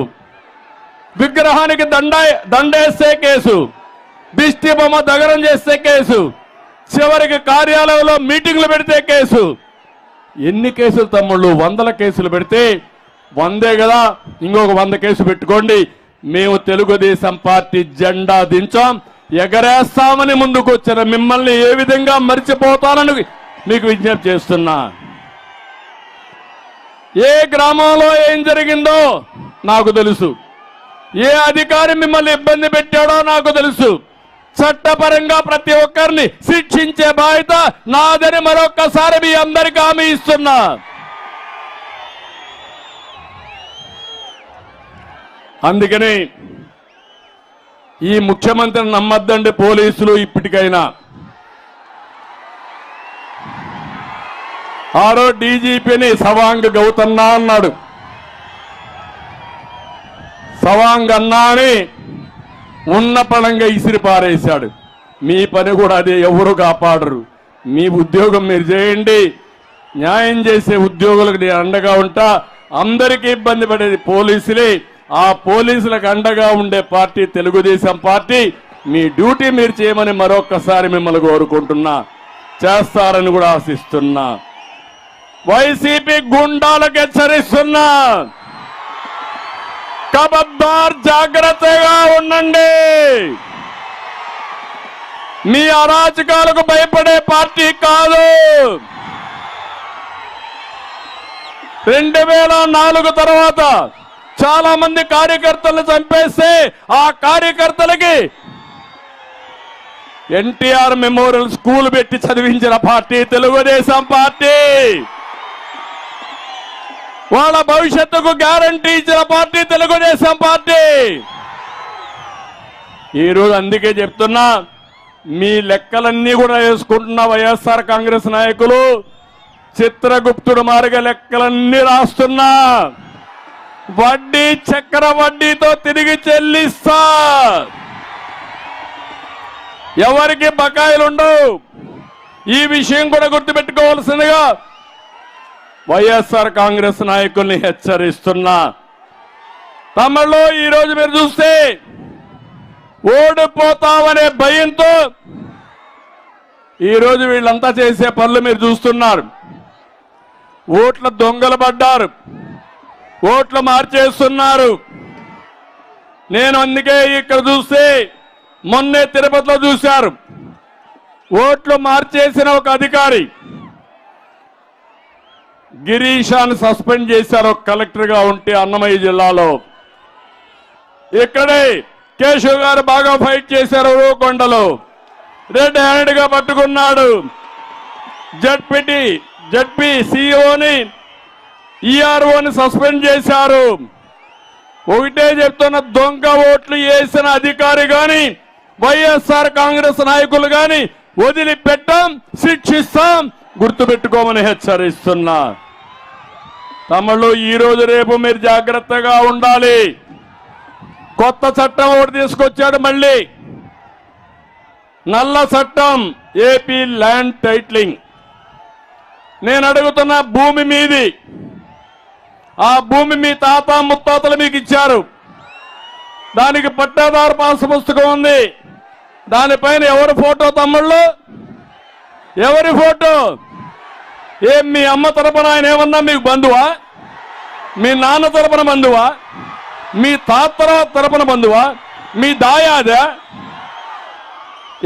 విగ్రహానికి దండేసే కేసు, దిష్టి బొమ్మ దగనం చేసే కేసు, చివరికి కార్యాలయంలో మీటింగ్లు పెడితే కేసు. ఎన్ని కేసులు తమ్ముళ్ళు? 100 కేసులు పెడితే 100 కదా, ఇంకొక 100 కేసు పెట్టుకోండి. మేము తెలుగుదేశం పార్టీ జెండా దించాం, ఎగరేస్తామని ముందుకు వచ్చిన మిమ్మల్ని ఏ విధంగా మర్చిపోతానని మీకు విజ్ఞప్తి చేస్తున్నా. ఏ గ్రామంలో ఏం జరిగిందో నాకు తెలుసు, ఏ అధికారి మిమ్మల్ని ఇబ్బంది పెట్టాడో నాకు తెలుసు. చట్టపరంగా ప్రతి ఒక్కరిని శిక్షించే బాధ్యత నాదని మరొక్కసారి మీ అందరికీ హామీ ఇస్తున్నా. అందుకని ఈ ముఖ్యమంత్రిని నమ్మద్దండి పోలీసులు. ఇప్పటికైనా ఆరో డీజీపీని సవాంగ్ గౌతన్నా అన్నాడు. సవాంగ్ అన్నా అని ఉన్న పడంగా ఇసిరి పారేశాడు. మీ పని కూడా అదే, ఎవరు కాపాడరు. మీ ఉద్యోగం మీరు చేయండి. న్యాయం చేసే ఉద్యోగులకు నేను అండగా ఉంటా. అందరికీ ఇబ్బంది పడేది పోలీసులే. ఆ పోలీసులకు అండగా ఉండే పార్టీ తెలుగుదేశం పార్టీ. మీ డ్యూటీ మీరు చేయమని మరొక్కసారి మిమ్మల్ని కోరుకుంటున్నా, చేస్తారని కూడా ఆశిస్తున్నా. వైసీపీ గుండాలకు హెచ్చరిస్తున్నా, ఖబర్దార్, జాగ్రత్తగా ఉండండి. మీ అరాచకాలకు భయపడే పార్టీ కాదు. 2004 తర్వాత చాలా మంది కార్యకర్తలను చంపేస్తే ఆ కార్యకర్తలకి ఎన్టీఆర్ మెమోరియల్ స్కూల్ పెట్టి చదివించిన పార్టీ తెలుగుదేశం పార్టీ. వాళ్ళ భవిష్యత్తుకు గ్యారంటీ ఇచ్చిన పార్టీ తెలుగుదేశం పార్టీ. ఈరోజు అందుకే చెప్తున్నా, మీ లెక్కలన్నీ కూడా వేసుకుంటున్న వైఎస్ఆర్ కాంగ్రెస్ నాయకులు చిత్రగుప్తుడు మార్గ లెక్కలన్నీ రాస్తున్నా. వడ్డీ చక్ర వడ్డీతో తిరిగి చెల్లిస్తా. ఎవరికి బకాయిలు ఉండవు. ఈ విషయం కూడా గుర్తుపెట్టుకోవాల్సిందిగా వైఎస్ఆర్ కాంగ్రెస్ నాయకుల్ని హెచ్చరిస్తున్నా. తమలో ఈరోజు మీరు చూస్తే ఓడిపోతామనే భయంతో ఈరోజు వీళ్ళంతా చేసే పనులు మీరు చూస్తున్నారు. ఓట్ల దొంగలు పడ్డారు, ఓట్లు మార్చేస్తున్నారు. నేను అందుకే ఇక్కడ చూస్తే మొన్నే తిరుపతిలో చూశారు, ఓట్లు మార్చేసిన ఒక అధికారి గిరీషాన్ని సస్పెండ్ చేశారు ఒక కలెక్టర్గా ఉంటే అన్నమయ్య జిల్లాలో. ఇక్కడే కేశవ్ గారు బాగా ఫైట్ చేశారు ఊరుకొండలో, రెడ్ హ్యాండ్ గా పట్టుకున్నాడు. జడ్పీ సిఇఓని ఈఆర్ఓని సస్పెండ్ చేశారు. ఒకటే చెప్తున్న, దొంగ ఓట్లు వేసిన అధికారి గాని వైఎస్ఆర్ కాంగ్రెస్ నాయకులు గాని వదిలిపెట్టాం, శిక్షిస్తాం, గుర్తుపెట్టుకోమని హెచ్చరిస్తున్నా. తమలో ఈ రోజు రేపు మీరు జాగ్రత్తగా ఉండాలి. కొత్త చట్టం ఒకటి తీసుకొచ్చాడు మళ్ళీ, నల్ల చట్టం, ఏపీ ల్యాండ్ టైటిలింగ్. నేను అడుగుతున్న, భూమి మీది, ఆ భూమి మీ తాత ముత్తాతలు మీకు ఇచ్చారు, దానికి పట్టాదారు పాస్ పుస్తకం ఉంది, దానిపైన ఎవరి ఫోటో తమ్ముళ్ళు? ఎవరి ఫోటో? ఏం మీ అమ్మ తరపున ఆయన ఏమన్నా మీకు బంధువా? మీ నాన్న తరపున బంధువా? మీ తాత తరపున బంధువా? మీ దాయాదా?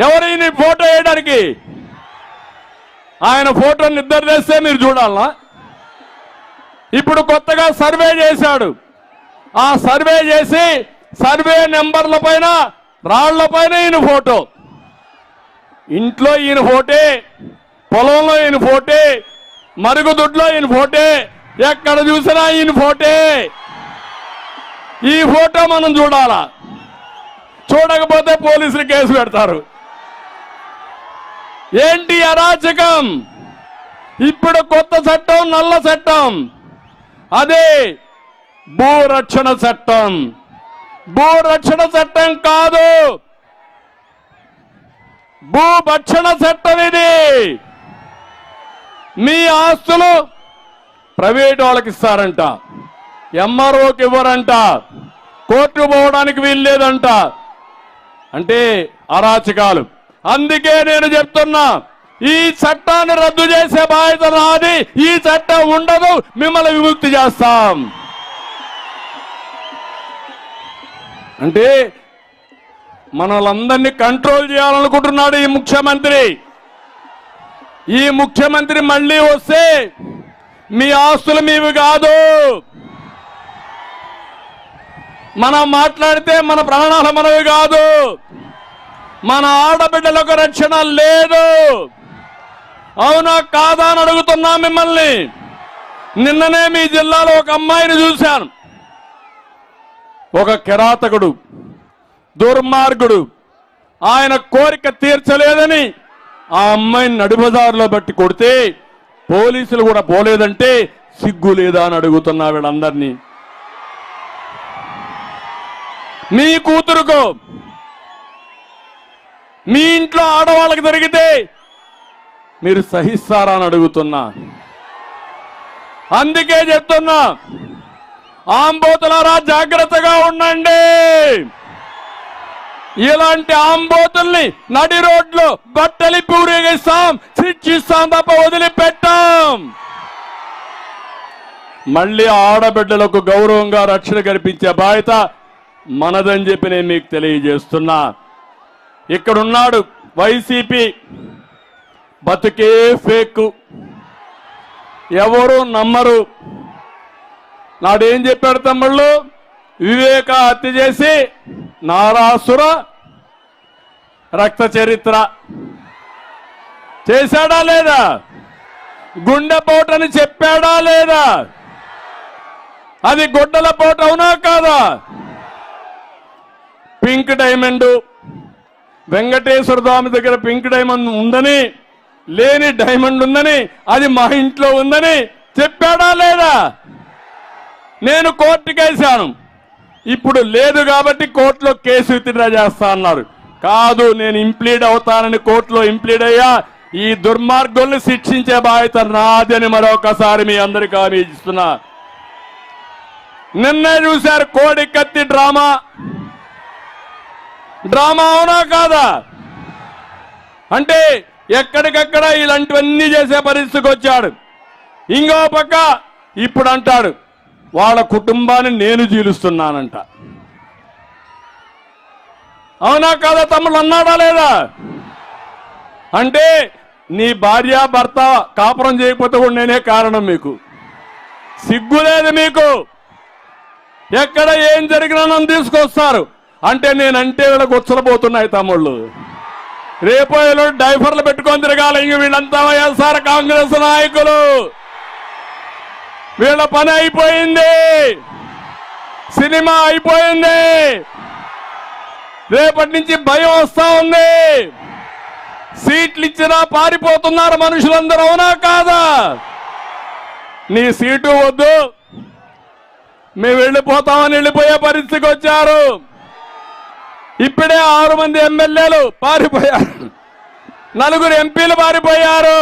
ఎవరైనా ఫోటో వేయడానికి? ఆయన ఫోటో నిద్ర చేస్తే మీరు చూడాలనా? ఇప్పుడు కొత్తగా సర్వే చేశాడు. ఆ సర్వే చేసి సర్వే నెంబర్ల పైన రాళ్ల పైన ఈయన ఫోటో, ఇంట్లో ఈయన ఫోటే, పొలంలో ఈయన ఫోటే, మరుగుదొడ్లో ఈయన ఫోటే, ఎక్కడ చూసినా ఈయన ఫోటే. ఈ ఫోటో మనం చూడాలా? చూడకపోతే పోలీసులు కేసు పెడతారు. ఏంటి అరాచకం? ఇప్పుడు కొత్త చట్టం, నల్ల చట్టం, అదే భూరక్షణ చట్టం. భూరక్షణ చట్టం కాదు, భూభక్షణ చట్టం ఇది. మీ ఆస్తులు ప్రైవేట్ వాళ్ళకి ఇస్తారంట, ఎంఆర్ఓకి ఇవ్వరంట, కోర్టుకు పోవడానికి వీల్లేదంట. అంటే అరాచకాలు. అందుకే నేను చెప్తున్నా, ఈ చట్టాన్ని రద్దు చేసే బాధ్యత నాది. ఈ చట్టం ఉండదు, మిమ్మల్ని విముక్తి చేస్తాం. అంటే మనలందరినీ కంట్రోల్ చేయాలనుకుంటున్నాడు ఈ ముఖ్యమంత్రి. ఈ ముఖ్యమంత్రి మళ్ళీ వస్తే మీ ఆస్తులు మీవి కాదు. మనం మాట్లాడితే మన ప్రాణాలు మనవి కాదు. మన ఆడబిడ్డలకు రక్షణ లేదు. అవునా కాదా అని అడుగుతున్నా మిమ్మల్ని. నిన్ననే మీ జిల్లాలో ఒక అమ్మాయిని చూశాను. ఒక కిరాతకుడు, దుర్మార్గుడు, ఆయన కోరిక తీర్చలేదని ఆ అమ్మాయిని నడిబజారులో బట్టి కొడితే పోలీసులు కూడా పోలేదంటే సిగ్గు లేదా అని అడుగుతున్నా వీళ్ళందరినీ. మీ కూతురుకో, మీ ఇంట్లో ఆడవాళ్ళకి జరిగితే మీరు సహిస్తారా అని అడుగుతున్నా. అందుకే చెప్తున్నా, ఆంబోతులారా జాగ్రత్తగా ఉండండి. ఇలాంటి ఆంబోతుల్ని నడి రోడ్లు బట్టలిప్పి ఊరేగిస్తాం, శిక్షిస్తాం తప్ప వదిలిపెట్టాం. మళ్ళీ ఆడబిడ్డలకు గౌరవంగా రక్షణ కల్పించే బాధ్యత మనదని చెప్పి నేను మీకు తెలియజేస్తున్నా. ఇక్కడున్నాడు వైసీపీ, బతుకే ఫేక్, ఎవరు నమ్మరు. నాడేం చెప్పాడు తమ్ముళ్ళు? వివేక హత్య చేసి నారాసుర రక్త చరిత్ర చేశాడా లేదా? గుండెపోటని చెప్పాడా లేదా? అది గొడ్డల పోటు అవునా కాదా? పింక్ డైమండ్, వెంకటేశ్వర స్వామి దగ్గర పింక్ డైమండ్ ఉందని లేని డైమండ్ ఉందని, అది మా ఇంట్లో ఉందని చెప్పాడా లేదా? నేను కోర్టుకేశాను, ఇప్పుడు లేదు కాబట్టి కోర్టులో కేసు విత్డ్రా చేస్తా అన్నారు. కాదు, నేను ఇంప్లీడ్ అవుతానని కోర్టులో ఇంప్లీడ్ అయ్యా. ఈ దుర్మార్గుల్ని శిక్షించే బాధ్యత నాది అని మరొకసారి మీ అందరికీ హామీ ఇస్తున్నా. నిన్నే చూశారు కోడి కత్తి డ్రామా. డ్రామా అవునా కాదా? అంటే ఎక్కడికక్కడ ఇలాంటివన్నీ చేసే పరిస్థితికి వచ్చాడు. ఇంకో పక్క ఇప్పుడు అంటాడు వాళ్ళ కుటుంబాన్ని నేను జీలుస్తున్నానంట. అవునా కాదా తమ్ముళ్ళు? అన్నాడా లేదా? అంటే నీ భార్య భర్త కాపురం చేయకపోతే కూడా నేనే కారణం. మీకు సిగ్గు లేదు మీకు? ఎక్కడ ఏం జరిగినా నన్ను తీసుకొస్తారు. అంటే నేనంటే వీళ్ళకి ఉచ్చలపోతున్నాయి తమ్ముళ్ళు. రేపో డైఫర్లు పెట్టుకొని తిరగాలి. ఇంక వీళ్ళంతా వైఎస్ఆర్ కాంగ్రెస్ నాయకులు. వీళ్ళ పని అయిపోయింది, సినిమా అయిపోయింది. రేపటి నుంచి భయం వస్తా ఉంది. సీట్లు ఇచ్చినా పారిపోతున్నారు మనుషులందరూ. అవునా కాదా? నీ సీటు వద్దు, మేము వెళ్ళిపోతామని వెళ్ళిపోయే పరిస్థితికి వచ్చారు. ఇప్పుడే 6 మంది ఎమ్మెల్యేలు పారిపోయారు, 4 ఎంపీలు పారిపోయారు.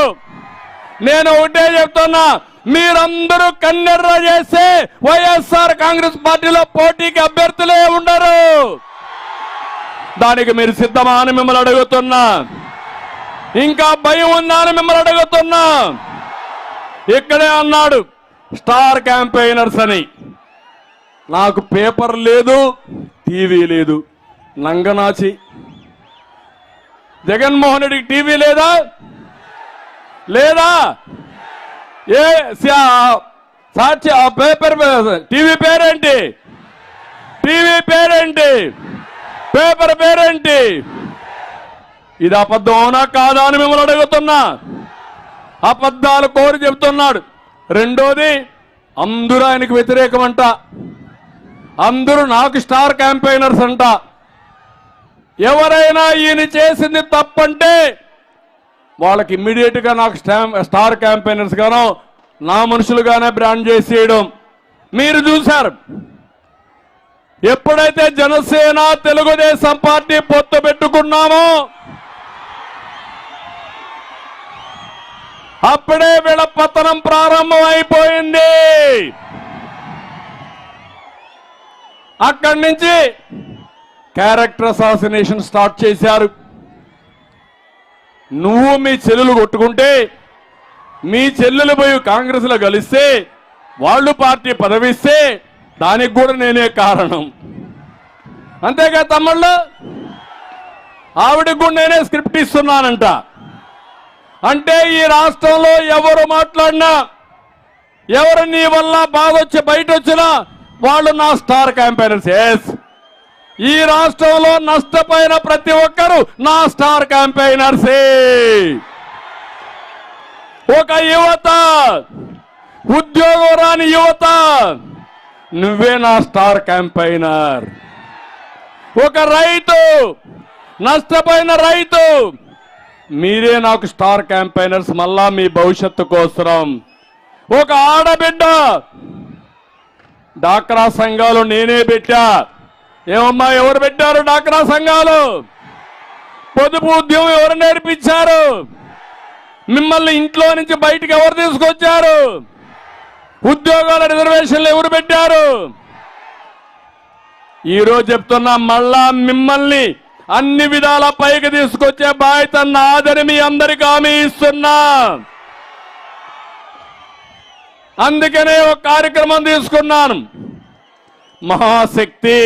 నేను ఒకటే చెప్తున్నా, మీరందరూ కన్నెర్ర చేస్తే వైఎస్ఆర్ కాంగ్రెస్ పార్టీలో పోటీకి అభ్యర్థులే ఉండరు. దానికి మీరు సిద్ధమా అని మిమ్మల్ని అడుగుతున్నా. ఇంకా భయం ఉందా అని మిమ్మల్ని అడుగుతున్నా. ఇక్కడే అన్నాడు స్టార్ క్యాంపెయినర్స్ అని. నాకు పేపర్ లేదు, టీవీ లేదు. నంగనాచి జగన్మోహన్ రెడ్డికి టీవీ లేదా? లేదా? ఏ సాక్షి ఆ పేపర్ టీవీ పేరేంటి? టీవీ పేరేంటి? పేపర్ పేరేంటి? ఇది అబద్ధం అవునా కాదా అని మిమ్మల్ని అడుగుతున్నా. అబద్ధాలు కోరి చెబుతున్నాడు. రెండోది, అందరూ ఆయనకు వ్యతిరేకం అంట. అందరూ నాకు స్టార్ క్యాంపెయినర్స్ అంట. ఎవరైనా ఈయన చేసింది తప్పంటే వాళ్ళకి ఇమ్మీడియట్ గా నాకు స్టార్ క్యాంపెయినర్స్ గానో నా మనుషులుగానే బ్రాండ్ చేసేయడం మీరు చూశారు. ఎప్పుడైతే జనసేన తెలుగుదేశం పార్టీ పొత్తు పెట్టుకున్నామో అప్పుడే వీళ్ళ పతనం ప్రారంభం అయిపోయింది. అక్కడి నుంచి క్యారెక్టర్ అసాసినేషన్ స్టార్ట్ చేశారు. నువ్వు మీ చెల్లెలు కొట్టుకుంటే, మీ చెల్లెలు పోయి కాంగ్రెస్ లో కలిస్తే, వాళ్ళు పార్టీ పదవిస్తే దానికి కూడా నేనే కారణం. అంతేగా తమ్ముళ్ళు? ఆవిడకి కూడా నేనే స్క్రిప్ట్ ఇస్తున్నానంట. అంటే ఈ రాష్ట్రంలో ఎవరు మాట్లాడినా, ఎవరు నీ వల్ల బాధ వచ్చి బయట వచ్చినా వాళ్ళు నా స్టార్ క్యాంపెయినర్స్. ఎస్, ఈ రాష్ట్రంలో నష్టపోయిన ప్రతి ఒక్కరు నా స్టార్ క్యాంపెయినర్సే. ఒక యువత, ఉద్యోగం రాని యువత, నువ్వే నా స్టార్ క్యాంపెయినర్. ఒక రైతు, నష్టపోయిన రైతు, మీరే నాకు స్టార్ క్యాంపెయినర్స్ మళ్ళా మీ భవిష్యత్తు కోసం. ఒక ఆడబిడ్డ, డాక్రా సంఘాలు నేనే పెట్టా. ఏమమ్మా ఎవరు పెట్టారు డాక్రా సంఘాలు? పొదుపు ఉద్యమం ఎవరు నేర్పించారు? మిమ్మల్ని ఇంట్లో నుంచి బయటికి ఎవరు తీసుకొచ్చారు? ఉద్యోగాల రిజర్వేషన్లు ఎవరు పెట్టారు? ఈరోజు చెప్తున్నా, మళ్ళా మిమ్మల్ని అన్ని విధాల పైకి తీసుకొచ్చే బాధ్యత నాదని మీ అందరికీ హామీ ఇస్తున్నా. అందుకనే ఒక కార్యక్రమం తీసుకున్నాను. మహాశక్తి.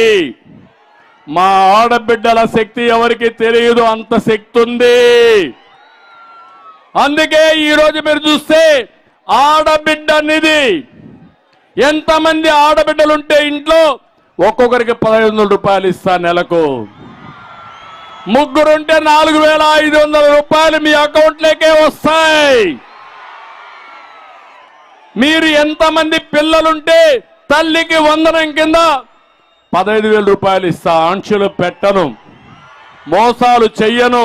మా ఆడబిడ్డల శక్తి ఎవరికి తెలియదు, అంత శక్తి ఉంది. అందుకే ఈరోజు మీరు చూస్తే ఆడబిడ్డ నిధి, ఎంతమంది ఆడబిడ్డలుంటే ఇంట్లో ఒక్కొక్కరికి 1500 రూపాయలు ఇస్తా నెలకు. ముగ్గురుంటే 4500 రూపాయలు మీ అకౌంట్లోకే వస్తాయి. మీరు ఎంతమంది పిల్లలుంటే తల్లికి వందనం కింద 15000 రూపాయలు ఇస్తా. ఆంక్షలు పెట్టను, మోసాలు చెయ్యను,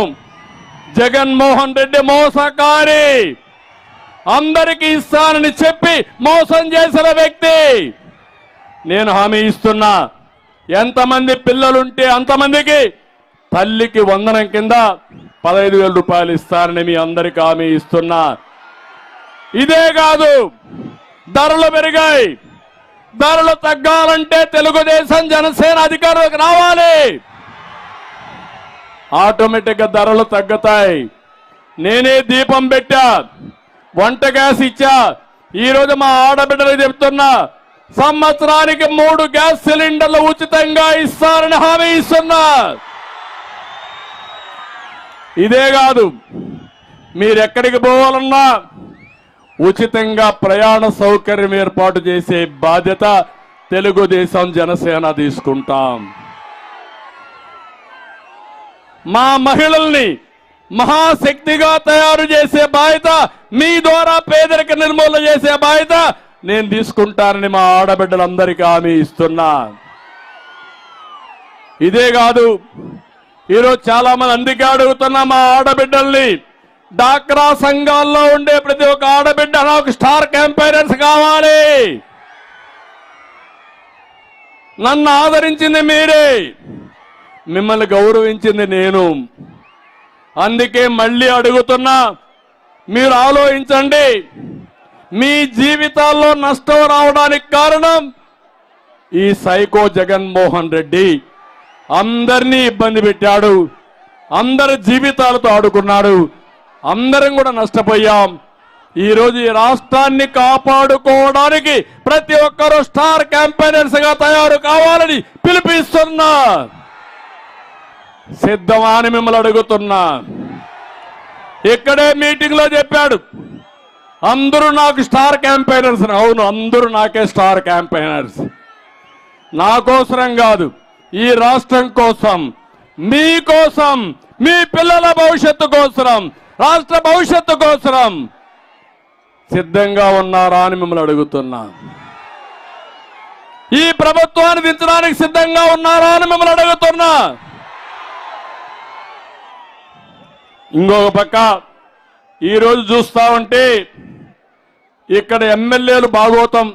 జగన్మోహన్ రెడ్డి మోసకారి, అందరికీ ఇస్తానని చెప్పి మోసం చేసిన వ్యక్తి. నేను హామీ ఇస్తున్నా, ఎంతమంది పిల్లలుంటే అంతమందికి తల్లికి వందనం కింద 15,000 రూపాయలు ఇస్తానని మీ అందరికీ హామీ ఇస్తున్నా. ఇదే కాదు, ధరలు పెరిగాయి. ధరలు తగ్గాలంటే తెలుగుదేశం జనసేన అధికారులకు రావాలి. ఆటోమేటిక్గా ధరలు తగ్గుతాయి. నేనే దీపం పెట్టా, వంట గ్యాస్ ఇచ్చా. ఈరోజు మా ఆడబిడ్డలు చెప్తున్నా, సంవత్సరానికి 3 గ్యాస్ సిలిండర్లు ఉచితంగా ఇస్తారని హామీ ఇస్తున్నా. ఇదే కాదు, మీరెక్కడికి పోవాలన్నా ఉచితంగా ప్రయాణ సౌకర్యం ఏర్పాటు చేసే బాధ్యత తెలుగుదేశం జనసేన తీసుకుంటాం. మా మహిళల్ని మహాశక్తిగా తయారు చేసే బాధ్యత, మీ ద్వారా పేదరిక నిర్మూలన చేసే బాధ్యత నేను తీసుకుంటానని మా ఆడబిడ్డలందరికీ హామీ ఇస్తున్నా. ఇదే కాదు, ఈరోజు చాలా మంది అందుకే అడుగుతున్నా మా ఆడబిడ్డల్ని, డాక్రా సంఘాల్లో ఉండే ప్రతి ఒక్క ఆడబిడ్డ నాకు స్టార్ క్యాంపెయినర్స్ కావాలి. నన్ను ఆదరించింది మీరే, మిమ్మల్ని గౌరవించింది నేను. అందుకే మళ్ళీ అడుగుతున్నా, మీరు ఆలోచించండి. మీ జీవితాల్లో నష్టం రావడానికి కారణం ఈ సైకో జగన్మోహన్ రెడ్డి. అందరినీ ఇబ్బంది పెట్టాడు, అందరి జీవితాలతో ఆడుకున్నాడు, అందరం కూడా నష్టపోయాం. ఈరోజు ఈ రాష్ట్రాన్ని కాపాడుకోవడానికి ప్రతి ఒక్కరూ స్టార్ క్యాంపెయినర్స్ గా తయారు కావాలని పిలుపుస్తున్నా. సిద్ధమా అని మిమ్మల్ని అడుగుతున్నా. ఇక్కడే మీటింగ్ లో చెప్పాడు, అందరూ నాకు స్టార్ క్యాంపెయినర్స్. అవును, అందరూ నాకే స్టార్ క్యాంపెయినర్స్. నా కోసరం కాదు, ఈ రాష్ట్రం కోసం, మీ కోసం, మీ పిల్లల భవిష్యత్తు కోసం, రాష్ట్ర భవిష్యత్తు కోసం సిద్ధంగా ఉన్నారా అని మిమ్మల్ని అడుగుతున్నా. ఈ ప్రభుత్వాన్ని దించడానికి సిద్ధంగా ఉన్నారా అని మిమ్మల్ని అడుగుతున్నా. ఇంకొక పక్క ఈరోజు చూస్తా ఉంటే ఇక్కడ ఎమ్మెల్యేలు భాగోతం,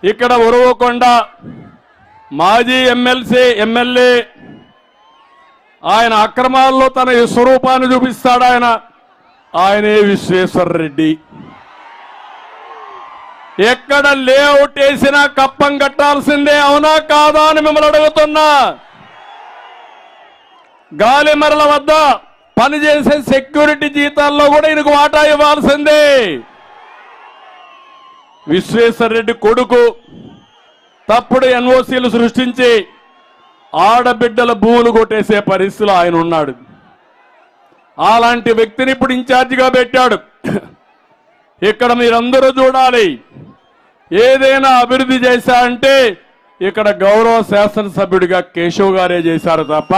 ఇక్కడ ఉరవకొండ మాజీ ఎమ్మెల్యే ఆయన అక్రమాల్లో తన స్వరూపాన్ని చూపిస్తాడు. ఆయనే విశ్వేశ్వరరెడ్డి. ఎక్కడ లేఅవుట్ వేసినా కప్పం కట్టాల్సిందే, అవునా కాదా అని మిమ్మల్ని అడుగుతున్నా. గాలిమరల వద్ద పనిచేసే సెక్యూరిటీ జీతాల్లో కూడా ఈయనకు వాటా ఇవ్వాల్సిందే. విశ్వేశ్వరరెడ్డి కొడుకు తప్పుడు ఎన్ఓసీలు సృష్టించి ఆడబిడ్డల భూములు కొట్టేసే పరిస్థితిలో ఆయన ఉన్నాడు. అలాంటి వ్యక్తిని ఇప్పుడు ఇన్ఛార్జిగా పెట్టాడు. ఇక్కడ మీరందరూ చూడాలి, ఏదైనా అభివృద్ధి చేశా అంటే ఇక్కడ గౌరవ శాసనసభ్యుడిగా కేశవ్ గారే చేశారు తప్ప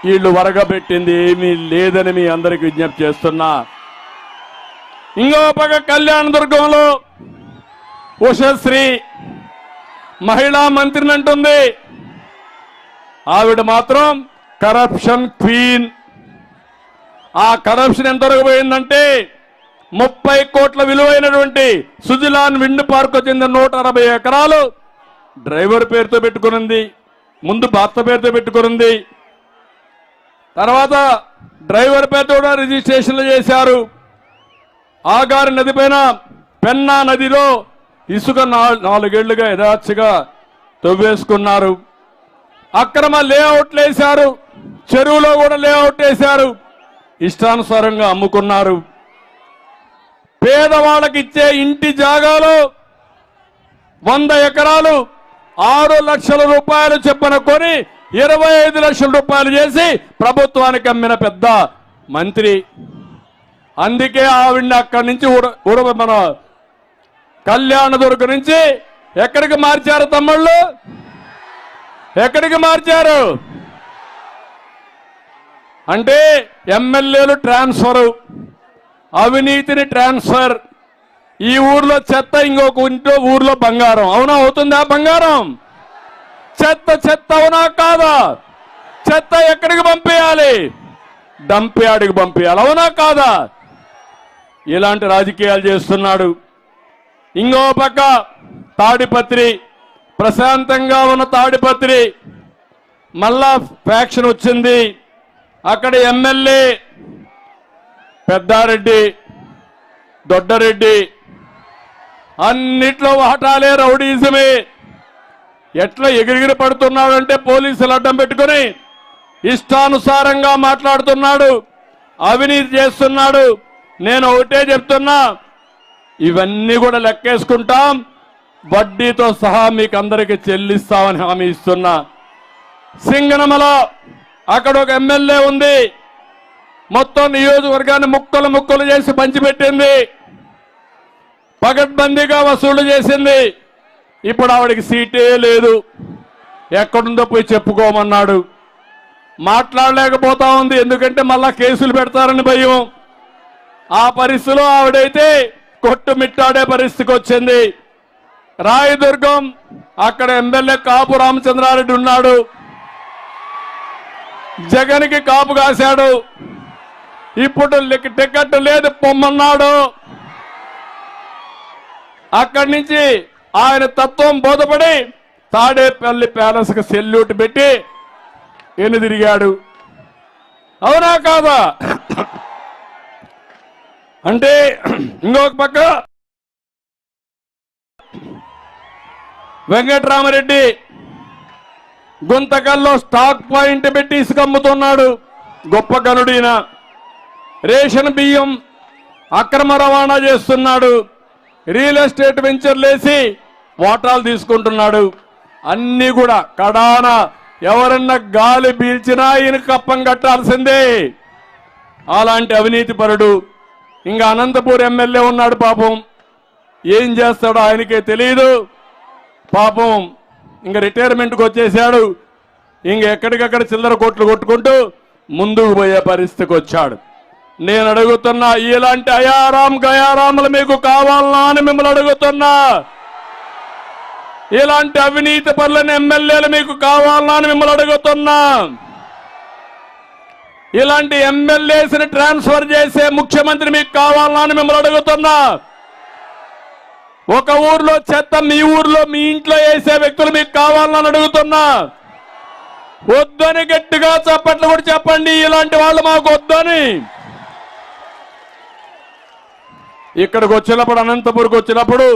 వీళ్ళు వరగబెట్టింది ఏమీ లేదని మీ అందరికి విజ్ఞప్తి చేస్తున్నా. ఇంకో పక్క కళ్యాణదుర్గంలో ఉషశ్రీ మహిళా మంత్రిని అంటుంది. ఆవిడ మాత్రం కరప్షన్ క్వీన్. ఆ కరప్షన్ ఎంతవరకు పోయిందంటే 30 కోట్ల విలువైనటువంటి సుజిలాన్ విండ్ పార్క్ చెందిన 160 ఎకరాలు డ్రైవర్ పేరుతో పెట్టుకునింది, ముందు భర్త పేరుతో పెట్టుకునింది, తర్వాత డ్రైవర్ పేరుతో కూడా రిజిస్ట్రేషన్లు చేశారు. ఆగారి నది పైన పెన్నా నదిలో ఇసుక 4 ఏళ్లుగా యథాచ్ఛగా తవ్వేసుకున్నారు. అక్రమ లేఅవుట్లు వేశారు, చెరువులో కూడా లేఅవుట్ వేశారు, ఇష్టానుసారంగా అమ్ముకున్నారు. పేదవాళ్ళకి ఇచ్చే ఇంటి జాగాలో 100 ఎకరాలు 6 లక్షల రూపాయలు చొప్పున కొని 25 లక్షల రూపాయలు చేసి ప్రభుత్వానికి అమ్మిన పెద్ద మంత్రి. అందుకే ఆవిడ్ని అక్కడి నుంచి మన కళ్యాణదుర్గం నుంచి ఎక్కడికి మార్చారు తమ్ముళ్ళు? ఎక్కడికి మార్చారు అంటే ఎమ్మెల్యేలు ట్రాన్స్ఫర్, అవినీతిని ట్రాన్స్ఫర్. ఈ ఊర్లో చెత్త, ఇంకొక ఊర్లో బంగారం. అవునా? అవుతుందా బంగారం? చెత్త అవునా కాదా? చెత్త ఎక్కడికి పంపించాలి? డంప్యార్డ్కి పంపించాలి. అవునా కాదా? ఇలాంటి రాజకీయాలు చేస్తున్నాడు. ఇంకో పక్క తాడిపత్రి, ప్రశాంతంగా ఉన్న తాడిపత్రి మళ్ళా ఫ్యాక్షన్ వచ్చింది. అక్కడ ఎమ్మెల్యే పెద్దారెడ్డి, దొడ్డరెడ్డి అన్నిట్లో వాటాలే, రౌడీజమే. ఎట్లా ఎగిరిగిరి పడుతున్నాడంటే పోలీసులు అడ్డం పెట్టుకుని ఇష్టానుసారంగా మాట్లాడుతున్నాడు, అవినీతి చేస్తున్నాడు. నేను ఒకటే చెప్తున్నా, ఇవన్నీ కూడా లెక్కేసుకుంటాం, వడ్డీతో సహా మీకు అందరికీ చెల్లిస్తామని హామీ ఇస్తున్నా. సింగనమలో అక్కడ ఒక ఎమ్మెల్యే ఉంది, మొత్తం నియోజకవర్గాన్ని ముక్కలు ముక్కలు చేసి పంచిపెట్టింది, పగడ్బందీగా వసూలు చేసింది. ఇప్పుడు ఆవిడికి సీటే లేదు. ఎక్కడుందో పోయి చెప్పుకోమన్నాడు. మాట్లాడలేకపోతా ఉంది, ఎందుకంటే మళ్ళా కేసులు పెడతారని భయం. ఆ పరిస్థితిలో ఆవిడైతే కొట్టుమిట్టాడే పరిస్థితికి వచ్చింది. రాయదుర్గం అక్కడ ఎమ్మెల్యే కాపు రామచంద్రారెడ్డి ఉన్నాడు, జగన్కి కాపు కాశాడు. ఇప్పుడు టికెట్ లేదు పొమ్మన్నాడు. అక్కడి నుంచి ఆయన తత్వం బోధపడి తాడేపల్లి ప్యాలెస్ కు సెల్యూట్ పెట్టి తిరిగాడు. అవునా కాదా? అంటే ఇంకొక పక్క వెంకటరామరెడ్డి గుంతకల్లో స్టాక్ పాయింట్ పెట్టి ఇసుక అమ్ముతున్నాడు, గొప్ప గనుడిన. రేషన్ బియ్యం అక్రమ రవాణా చేస్తున్నాడు, రియల్ ఎస్టేట్ వెంచర్లేసి వాటాలు తీసుకుంటున్నాడు. అన్ని కూడా కడాన ఎవరన్నా గాలి పీల్చినా ఈయన కప్పం కట్టాల్సిందే. అలాంటి అవినీతి పరుడు. ఇంకా అనంతపూర్ ఎమ్మెల్యే ఉన్నాడు, పాపం ఏం చేస్తాడో ఆయనకే తెలియదు. పాపం ఇంకా రిటైర్మెంట్కి వచ్చేసాడు. ఇంక ఎక్కడికక్కడ చిల్లర కోట్లు కొట్టుకుంటూ ముందుకు పోయే పరిస్థితికి వచ్చాడు. నేను అడుగుతున్నా, ఇలాంటి అయారాం గయారాములు మీకు కావాలనా అని మిమ్మల్ని అడుగుతున్నా. ఇలాంటి అవినీతి పరులైన ఎమ్మెల్యేలు మీకు కావాలనా అని మిమ్మల్ని అడుగుతున్నా. ఇలాంటి ఎమ్మెల్యేస్ని ట్రాన్స్ఫర్ చేసే ముఖ్యమంత్రి మీకు కావాలనా అని మిమ్మల్ని అడుగుతున్నా. ఒక ఊర్లో చెత్త మీ ఊర్లో మీ ఇంట్లో వేసే వ్యక్తులు మీకు కావాలని అడుగుతున్నా. వద్దని గట్టిగా చప్పట్లు కూడా చెప్పండి, ఇలాంటి వాళ్ళు మాకు వద్దని. ఇక్కడికి వచ్చినప్పుడు, అనంతపూర్కి వచ్చినప్పుడు,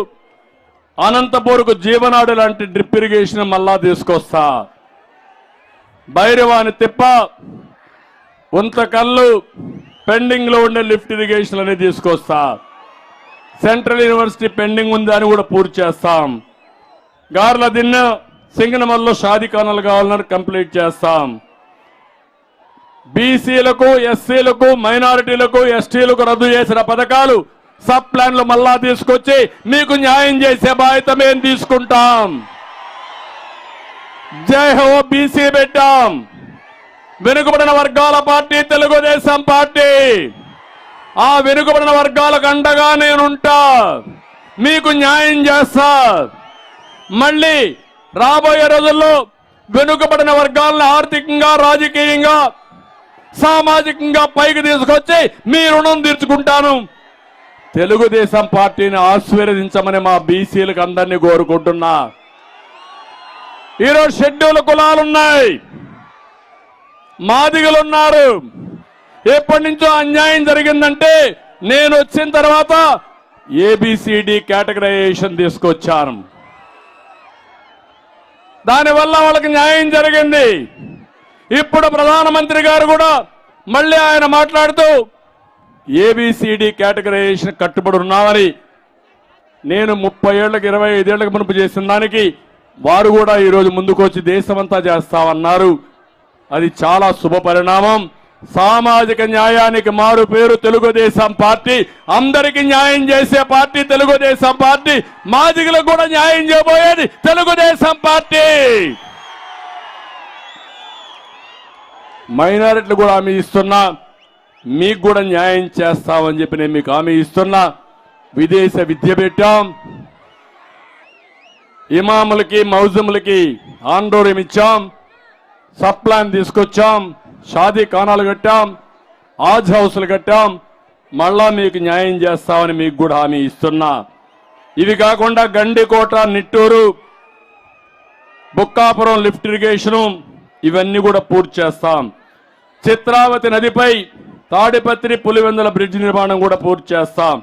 అనంతపూర్కు జీవనాడు లాంటి డ్రిప్ ఇరిగేషన్ మళ్ళా తీసుకొస్తా. భైరవాని తిప్ప, ఉంతకల్లు పెండింగ్ లో ఉండే లిఫ్ట్ ఇరిగేషన్ అనేది తీసుకొస్తా. సెంట్రల్ యూనివర్సిటీ పెండింగ్ ఉంది అని కూడా పూర్తి చేస్తాం. గార్ల దిన్న సింగనమల్లో షాదీఖానాలు కావాలని కంప్లీట్ చేస్తాం. బీసీలకు, ఎస్సీలకు, మైనారిటీలకు, ఎస్టీలకు రద్దు చేసిన పథకాలు, సబ్ ప్లాన్లు మళ్ళా తీసుకొచ్చి మీకు న్యాయం చేసే బాధ్యత మేము తీసుకుంటాం. జై హో బీసీ పెట్టాం. వెనుకబడిన వర్గాల పార్టీ తెలుగుదేశం పార్టీ. ఆ వెనుకబడిన వర్గాలకు అండగా నేనుంటా, మీకు న్యాయం చేస్తా. మళ్ళీ రాబోయే రోజుల్లో వెనుకబడిన వర్గాలను ఆర్థికంగా, రాజకీయంగా, సామాజికంగా పైకి తీసుకొచ్చి మీ రుణం తీర్చుకుంటాను. తెలుగుదేశం పార్టీని ఆశీర్వదించమని మా బీసీలకు అందరినీ కోరుకుంటున్నా. ఈరోజు షెడ్యూల్ కులాలున్నాయి, మాదిగలున్నారు. ఎప్పటి నుంచో అన్యాయం జరిగిందంటే నేను వచ్చిన తర్వాత ఏబిసిడి కేటగరైజేషన్ తీసుకొచ్చాను. దానివల్ల వాళ్ళకి న్యాయం జరిగింది. ఇప్పుడు ప్రధానమంత్రి గారు కూడా మళ్ళీ ఆయన మాట్లాడుతూ ఏబిసిడి కేటగరైజేషన్ కట్టుబడి ఉన్నామని, నేను 30 ఏళ్లకు 25 ఏళ్లకు మునుపు చేసిన దానికి వారు కూడా ఈరోజు ముందుకు వచ్చి దేశమంతా చేస్తామన్నారు. అది చాలా శుభ పరిణామం. సామాజిక న్యాయానికి మారు పేరు తెలుగుదేశం పార్టీ. అందరికీ న్యాయం చేసే పార్టీ తెలుగుదేశం పార్టీ. మాదిగలకు కూడా న్యాయం చేయబోయేది తెలుగుదేశం పార్టీ. మైనారిటీలు కూడా హామీ ఇస్తున్నా, మీకు కూడా న్యాయం చేస్తామని చెప్పి నేను మీకు హామీ ఇస్తున్నా. విదేశ విద్య పెట్టాం, ఇమాములకి, మౌజములకి ఆందోళన ఇచ్చాం, సబ్ ప్లాన్ తీసుకొచ్చాం, షాదీ ఖానాలు కట్టాం. ఆజ్ హౌస్లు కట్టాం, మళ్ళా మీకు న్యాయం చేస్తామని మీకు కూడా హామీ ఇస్తున్నా. ఇవి కాకుండా గండికోట, నిట్టూరు, బుక్కాపురం లిఫ్ట్ ఇరిగేషను ఇవన్నీ కూడా పూర్తి చేస్తాం. చిత్రావతి నదిపై తాడిపత్రి పులివెందుల బ్రిడ్జ్ నిర్మాణం కూడా పూర్తి చేస్తాం.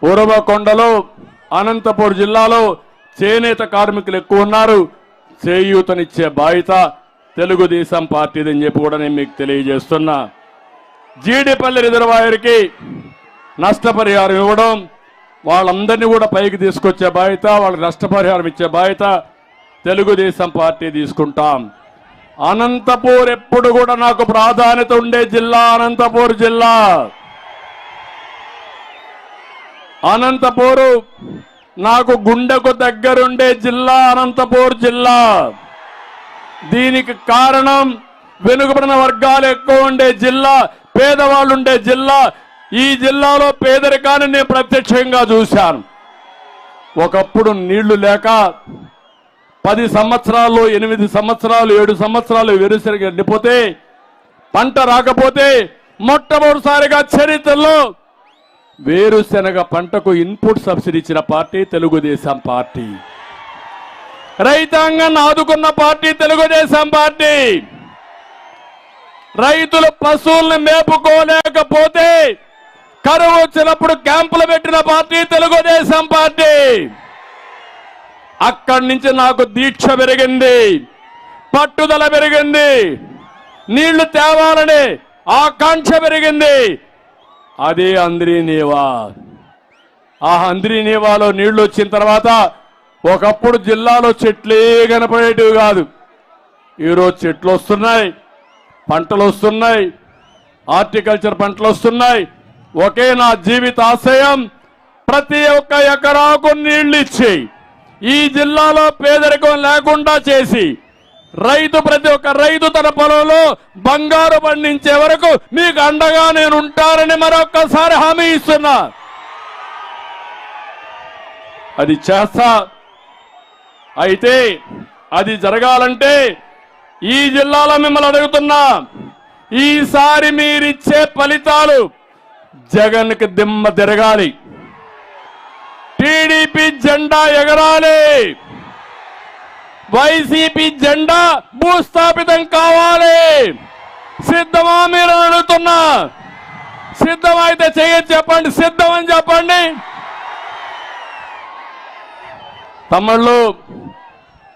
ఉరవకొండలో అనంతపురం జిల్లాలో చేనేత కార్మికులు ఎక్కువ ఉన్నారు, చేయూతనిచ్చే బాధ్యత తెలుగుదేశం పార్టీదని చెప్పి కూడా నేను మీకు తెలియజేస్తున్నా. జీడిపల్లి రిజర్వాయర్కి నష్టపరిహారం ఇవ్వడం, వాళ్ళందరినీ కూడా పైకి తీసుకొచ్చే బాధ్యత, వాళ్ళకి నష్టపరిహారం ఇచ్చే బాధ్యత తెలుగుదేశం పార్టీ తీసుకుంటాం. అనంతపూర్ ఎప్పుడు కూడా నాకు ప్రాధాన్యత ఉండే జిల్లా అనంతపూర్ జిల్లా. అనంతపూరు నాకు గుండెకు దగ్గరుండే జిల్లా అనంతపూర్ జిల్లా. దీనికి కారణం వెనుకబడిన వర్గాలు ఎక్కువ ఉండే జిల్లా, పేదవాళ్ళు ఉండే జిల్లా. ఈ జిల్లాలో పేదరికాన్ని నేను ప్రత్యక్షంగా చూశాను. ఒకప్పుడు నీళ్లు లేక 10 సంవత్సరాలు, 8 సంవత్సరాలు, 7 సంవత్సరాలు వెరుసరిగా ఎండిపోతే, పంట రాకపోతే మొట్టమొదటిసారిగా చరిత్రలో వేరుశెనగ పంటకు ఇన్పుట్ సబ్సిడీ ఇచ్చిన పార్టీ తెలుగుదేశం పార్టీ. రైతాంగాన్ని ఆదుకున్న పార్టీ తెలుగుదేశం పార్టీ. రైతులు పశువుల్ని మేపుకోలేకపోతే కరువు వచ్చినప్పుడు క్యాంపులు పెట్టిన పార్టీ తెలుగుదేశం పార్టీ. అక్కడి నుంచి నాకు దీక్ష పెరిగింది, పట్టుదల పెరిగింది, నీళ్లు తేవాలని ఆకాంక్ష పెరిగింది. అదే అంద్రీనీవా. ఆ అంద్రీనీవాలో నీళ్లు వచ్చిన తర్వాత ఒకప్పుడు జిల్లాలో చెట్లే కనపడేటివి కాదు. ఈరోజు చెట్లు వస్తున్నాయి, పంటలు వస్తున్నాయి, హార్టికల్చర్ పంటలు వస్తున్నాయి. ఒకే నా జీవిత ఆశయం, ప్రతి ఒక్క ఎకరాకు నీళ్లు ఇచ్చి ఈ జిల్లాలో పేదరికం లేకుండా చేసి ప్రతి ఒక్క రైతు తన పొలంలో బంగారు పండించే వరకు మీకు అండగా నేను ఉంటానని మరొక్కసారి హామీ ఇస్తున్నా. అది చేస్తా. అయితే అది జరగాలంటే ఈ జిల్లాలో మిమ్మల్ని అడుగుతున్నా, ఈసారి మీరిచ్చే ఫలితాలు జగన్కి దిమ్మ తిరగాలి, టీడీపీ జెండా ఎగరాలి, వైసీపీ జెండా భూస్థాపితం కావాలి. సిద్ధమా మీరు అడుగుతున్నా? సిద్ధమైతే చేయొచ్చు చెప్పండి, సిద్ధమని చెప్పండి. తమిళలో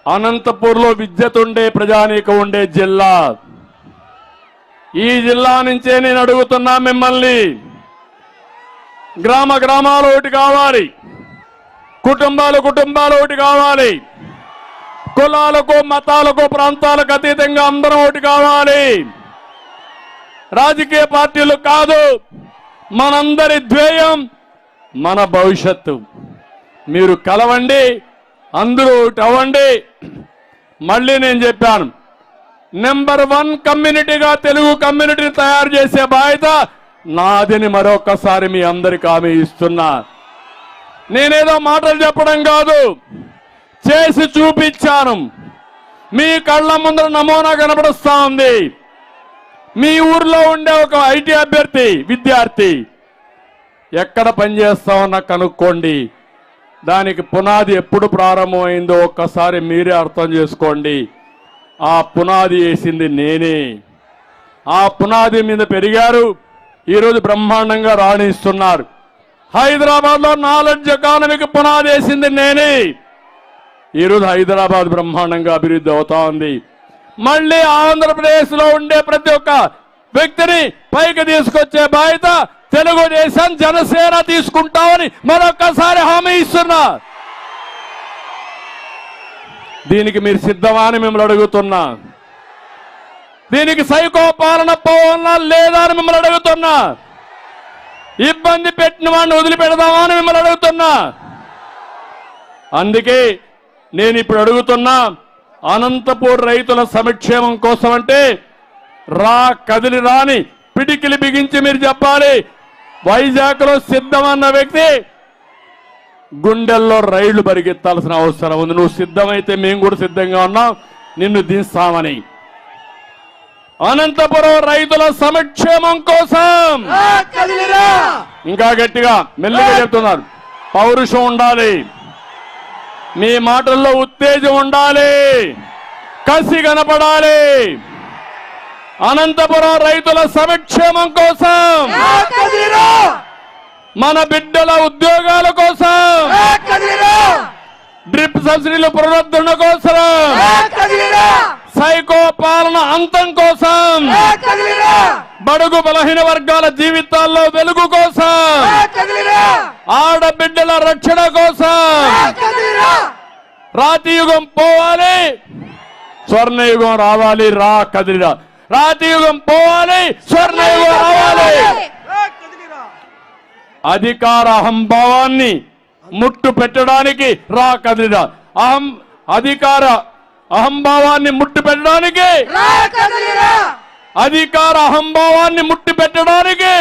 అనంతపూర్లో విద్యుత్ ఉండే ప్రజానీకం ఉండే జిల్లా. ఈ జిల్లా నుంచే నేను అడుగుతున్నా మిమ్మల్ని, గ్రామ గ్రామాలు ఒకటి కావాలి, కుటుంబాలు ఒకటి కావాలి, కులాలకు మతాలకు ప్రాంతాలకు అతీతంగా అందరం ఒకటి కావాలి. రాజకీయ పార్టీలు కాదు, మనందరి ధ్యేయం మన భవిష్యత్తు. మీరు కలవండి, అందరూ ఒకటి అవ్వండి. మళ్ళీ నేను చెప్పాను, నెంబర్ 1 కమ్యూనిటీగా తెలుగు కమ్యూనిటీని తయారు చేసే బాధ్యత నాదని మరొకసారి మీ అందరికీ హామీ ఇస్తున్నా. నేనేదో మాటలు చెప్పడం కాదు, చేసి చూపించాను. మీ కళ్ళ ముందర నమూనా కనబడుస్తా ఉంది. మీ ఊర్లో ఉండే ఒక ఐటీ అభ్యర్థి విద్యార్థి ఎక్కడ పనిచేస్తామన్నా కనుక్కోండి. దానికి పునాది ఎప్పుడు ప్రారంభమైందో ఒక్కసారి మీరే అర్థం చేసుకోండి. ఆ పునాది వేసింది నేనే. ఆ పునాది మీద పెరిగారు, ఈరోజు బ్రహ్మాండంగా రాణిస్తున్నారు. హైదరాబాద్లో నాలెడ్జ్ ఎకానమీకి పునాది వేసింది నేనే. ఈరోజు హైదరాబాద్ బ్రహ్మాండంగా అభివృద్ధి అవుతా ఉంది. మళ్ళీ ఆంధ్రప్రదేశ్లో ఉండే ప్రతి ఒక్క వ్యక్తిని పైకి తీసుకొచ్చే బాధ్యత తెలుగుదేశం జనసేన తీసుకుంటామని మరొక్కసారి హామీ ఇస్తున్నా. దీనికి మీరు సిద్ధమా అని మిమ్మల్ని అడుగుతున్నా. దీనికి సైకో పాలన పోవాలన్నా లేదా అని మిమ్మల్ని అడుగుతున్నా. ఇబ్బంది పెట్టిన వాడిని వదిలిపెడదామా అని మిమ్మల్ని అడుగుతున్నా. అందుకే నేను ఇప్పుడు అడుగుతున్నా, అనంతపూర్ రైతుల సంక్షేమం కోసం అంటే కదిలి రాని పిడికిలి బిగించి మీరు చెప్పాలి. వైజాగ్లో సిద్ధమన్న వ్యక్తి గుండెల్లో రైళ్లు పరిగెత్తాల్సిన అవసరం ఉంది. నువ్వు సిద్ధమైతే మేము కూడా సిద్ధంగా ఉన్నాం నిన్ను దించామని. అనంతపురం రైతుల సంక్షేమం కోసం ఇంకా గట్టిగా మెల్లిగా చెప్తున్నారు. పౌరుషం ఉండాలి, మీ మాటల్లో ఉత్తేజం ఉండాలి, కసి కనపడాలి. అనంతపురం రైతుల సంక్షేమం కోసం, మన బిడ్డల ఉద్యోగాల కోసం, డ్రిప్ సబ్సిడీల పునరుద్ధరణ కోసం, సైకో పాలన అంతం కోసం, బడుగు బలహీన వర్గాల జీవితాల్లో వెలుగు కోసం, ఆడబిడ్డల రక్షణ కోసం రాతి యుగం పోవాలి, స్వర్ణయుగం రావాలి. రా కదిలిరా. రాతి యుగం పోవాలి, స్వర్ణయుగం రావాలి. అధికార అహంభావాన్ని ముట్టు పెట్టడానికి రా కదిలిరా. అధికార అహంభావాన్ని ముట్టు పెట్టడానికి, అధికార అహంభావాన్ని ముట్టి పెట్టడానికి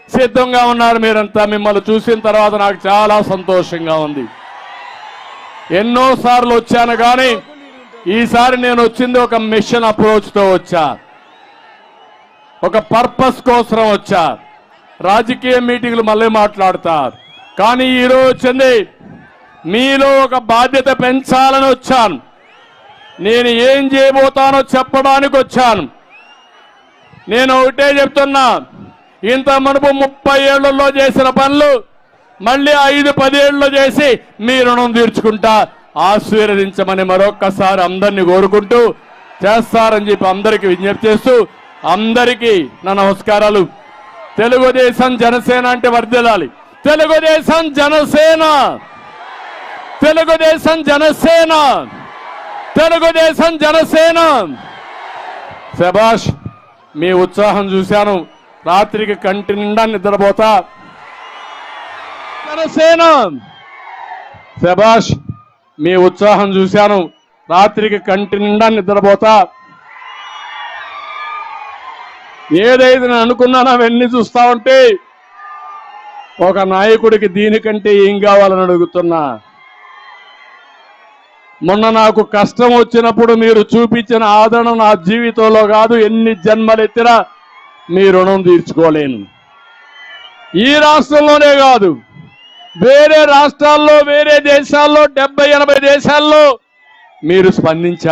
సిద్ధంగా ఉన్నారు మీరంతా. మిమ్మల్ని చూసిన తర్వాత నాకు చాలా సంతోషంగా ఉంది. ఎన్నోసార్లు వచ్చాను కానీ ఈసారి నేను వచ్చింది ఒక మిషన్ అప్రోచ్ తో వచ్చా, ఒక పర్పస్ కోసం వచ్చా. రాజకీయ మీటింగ్లు మళ్ళీ మాట్లాడతారు, కానీ ఈరోజు వచ్చింది మీలో ఒక బాధ్యత పెంచాలని వచ్చాను. నేను ఏం చేయబోతానో చెప్పడానికి వచ్చాను. నేను ఒకటే చెప్తున్నా, ఇంత మునుపు 30 ఏళ్లలో చేసిన పనులు మళ్ళీ 5-10 ఏళ్లలో చేసి మీ రుణం తీర్చుకుంటా. ఆశీర్వదించమని మరొక్కసారి అందరినీ కోరుకుంటూ చేస్తారని చెప్పి అందరికీ విజ్ఞప్తి చేస్తూ అందరికీ నా నమస్కారాలు. తెలుగుదేశం జనసేన అంటే వర్ధిల్లాలి. తెలుగుదేశం జనసేన, తెలుగుదేశం జనసేన, తెలుగుదేశం జనసేన. శభాష్, మీ ఉత్సాహం చూశాను. రాత్రికి కంటి నిండా నిద్రపోతా. జనసేన. శభాష్, మీ ఉత్సాహం చూశాను. రాత్రికి కంటి నిండా నిద్రపోతా. ఏదైతే నేను అనుకున్నానో అవన్నీ చూస్తా ఉంటే ఒక నాయకుడికి దీనికంటే ఏం కావాలని అడుగుతున్నా. మొన్న నాకు కష్టం వచ్చినప్పుడు మీరు చూపించిన ఆదరణ నా జీవితంలో కాదు, ఎన్ని జన్మలెత్తినా మీ రుణం తీర్చుకోలేను. ఈ రాష్ట్రంలోనే కాదు, వేరే రాష్ట్రాల్లో, వేరే దేశాల్లో, 70-80 దేశాల్లో మీరు స్పందించారు.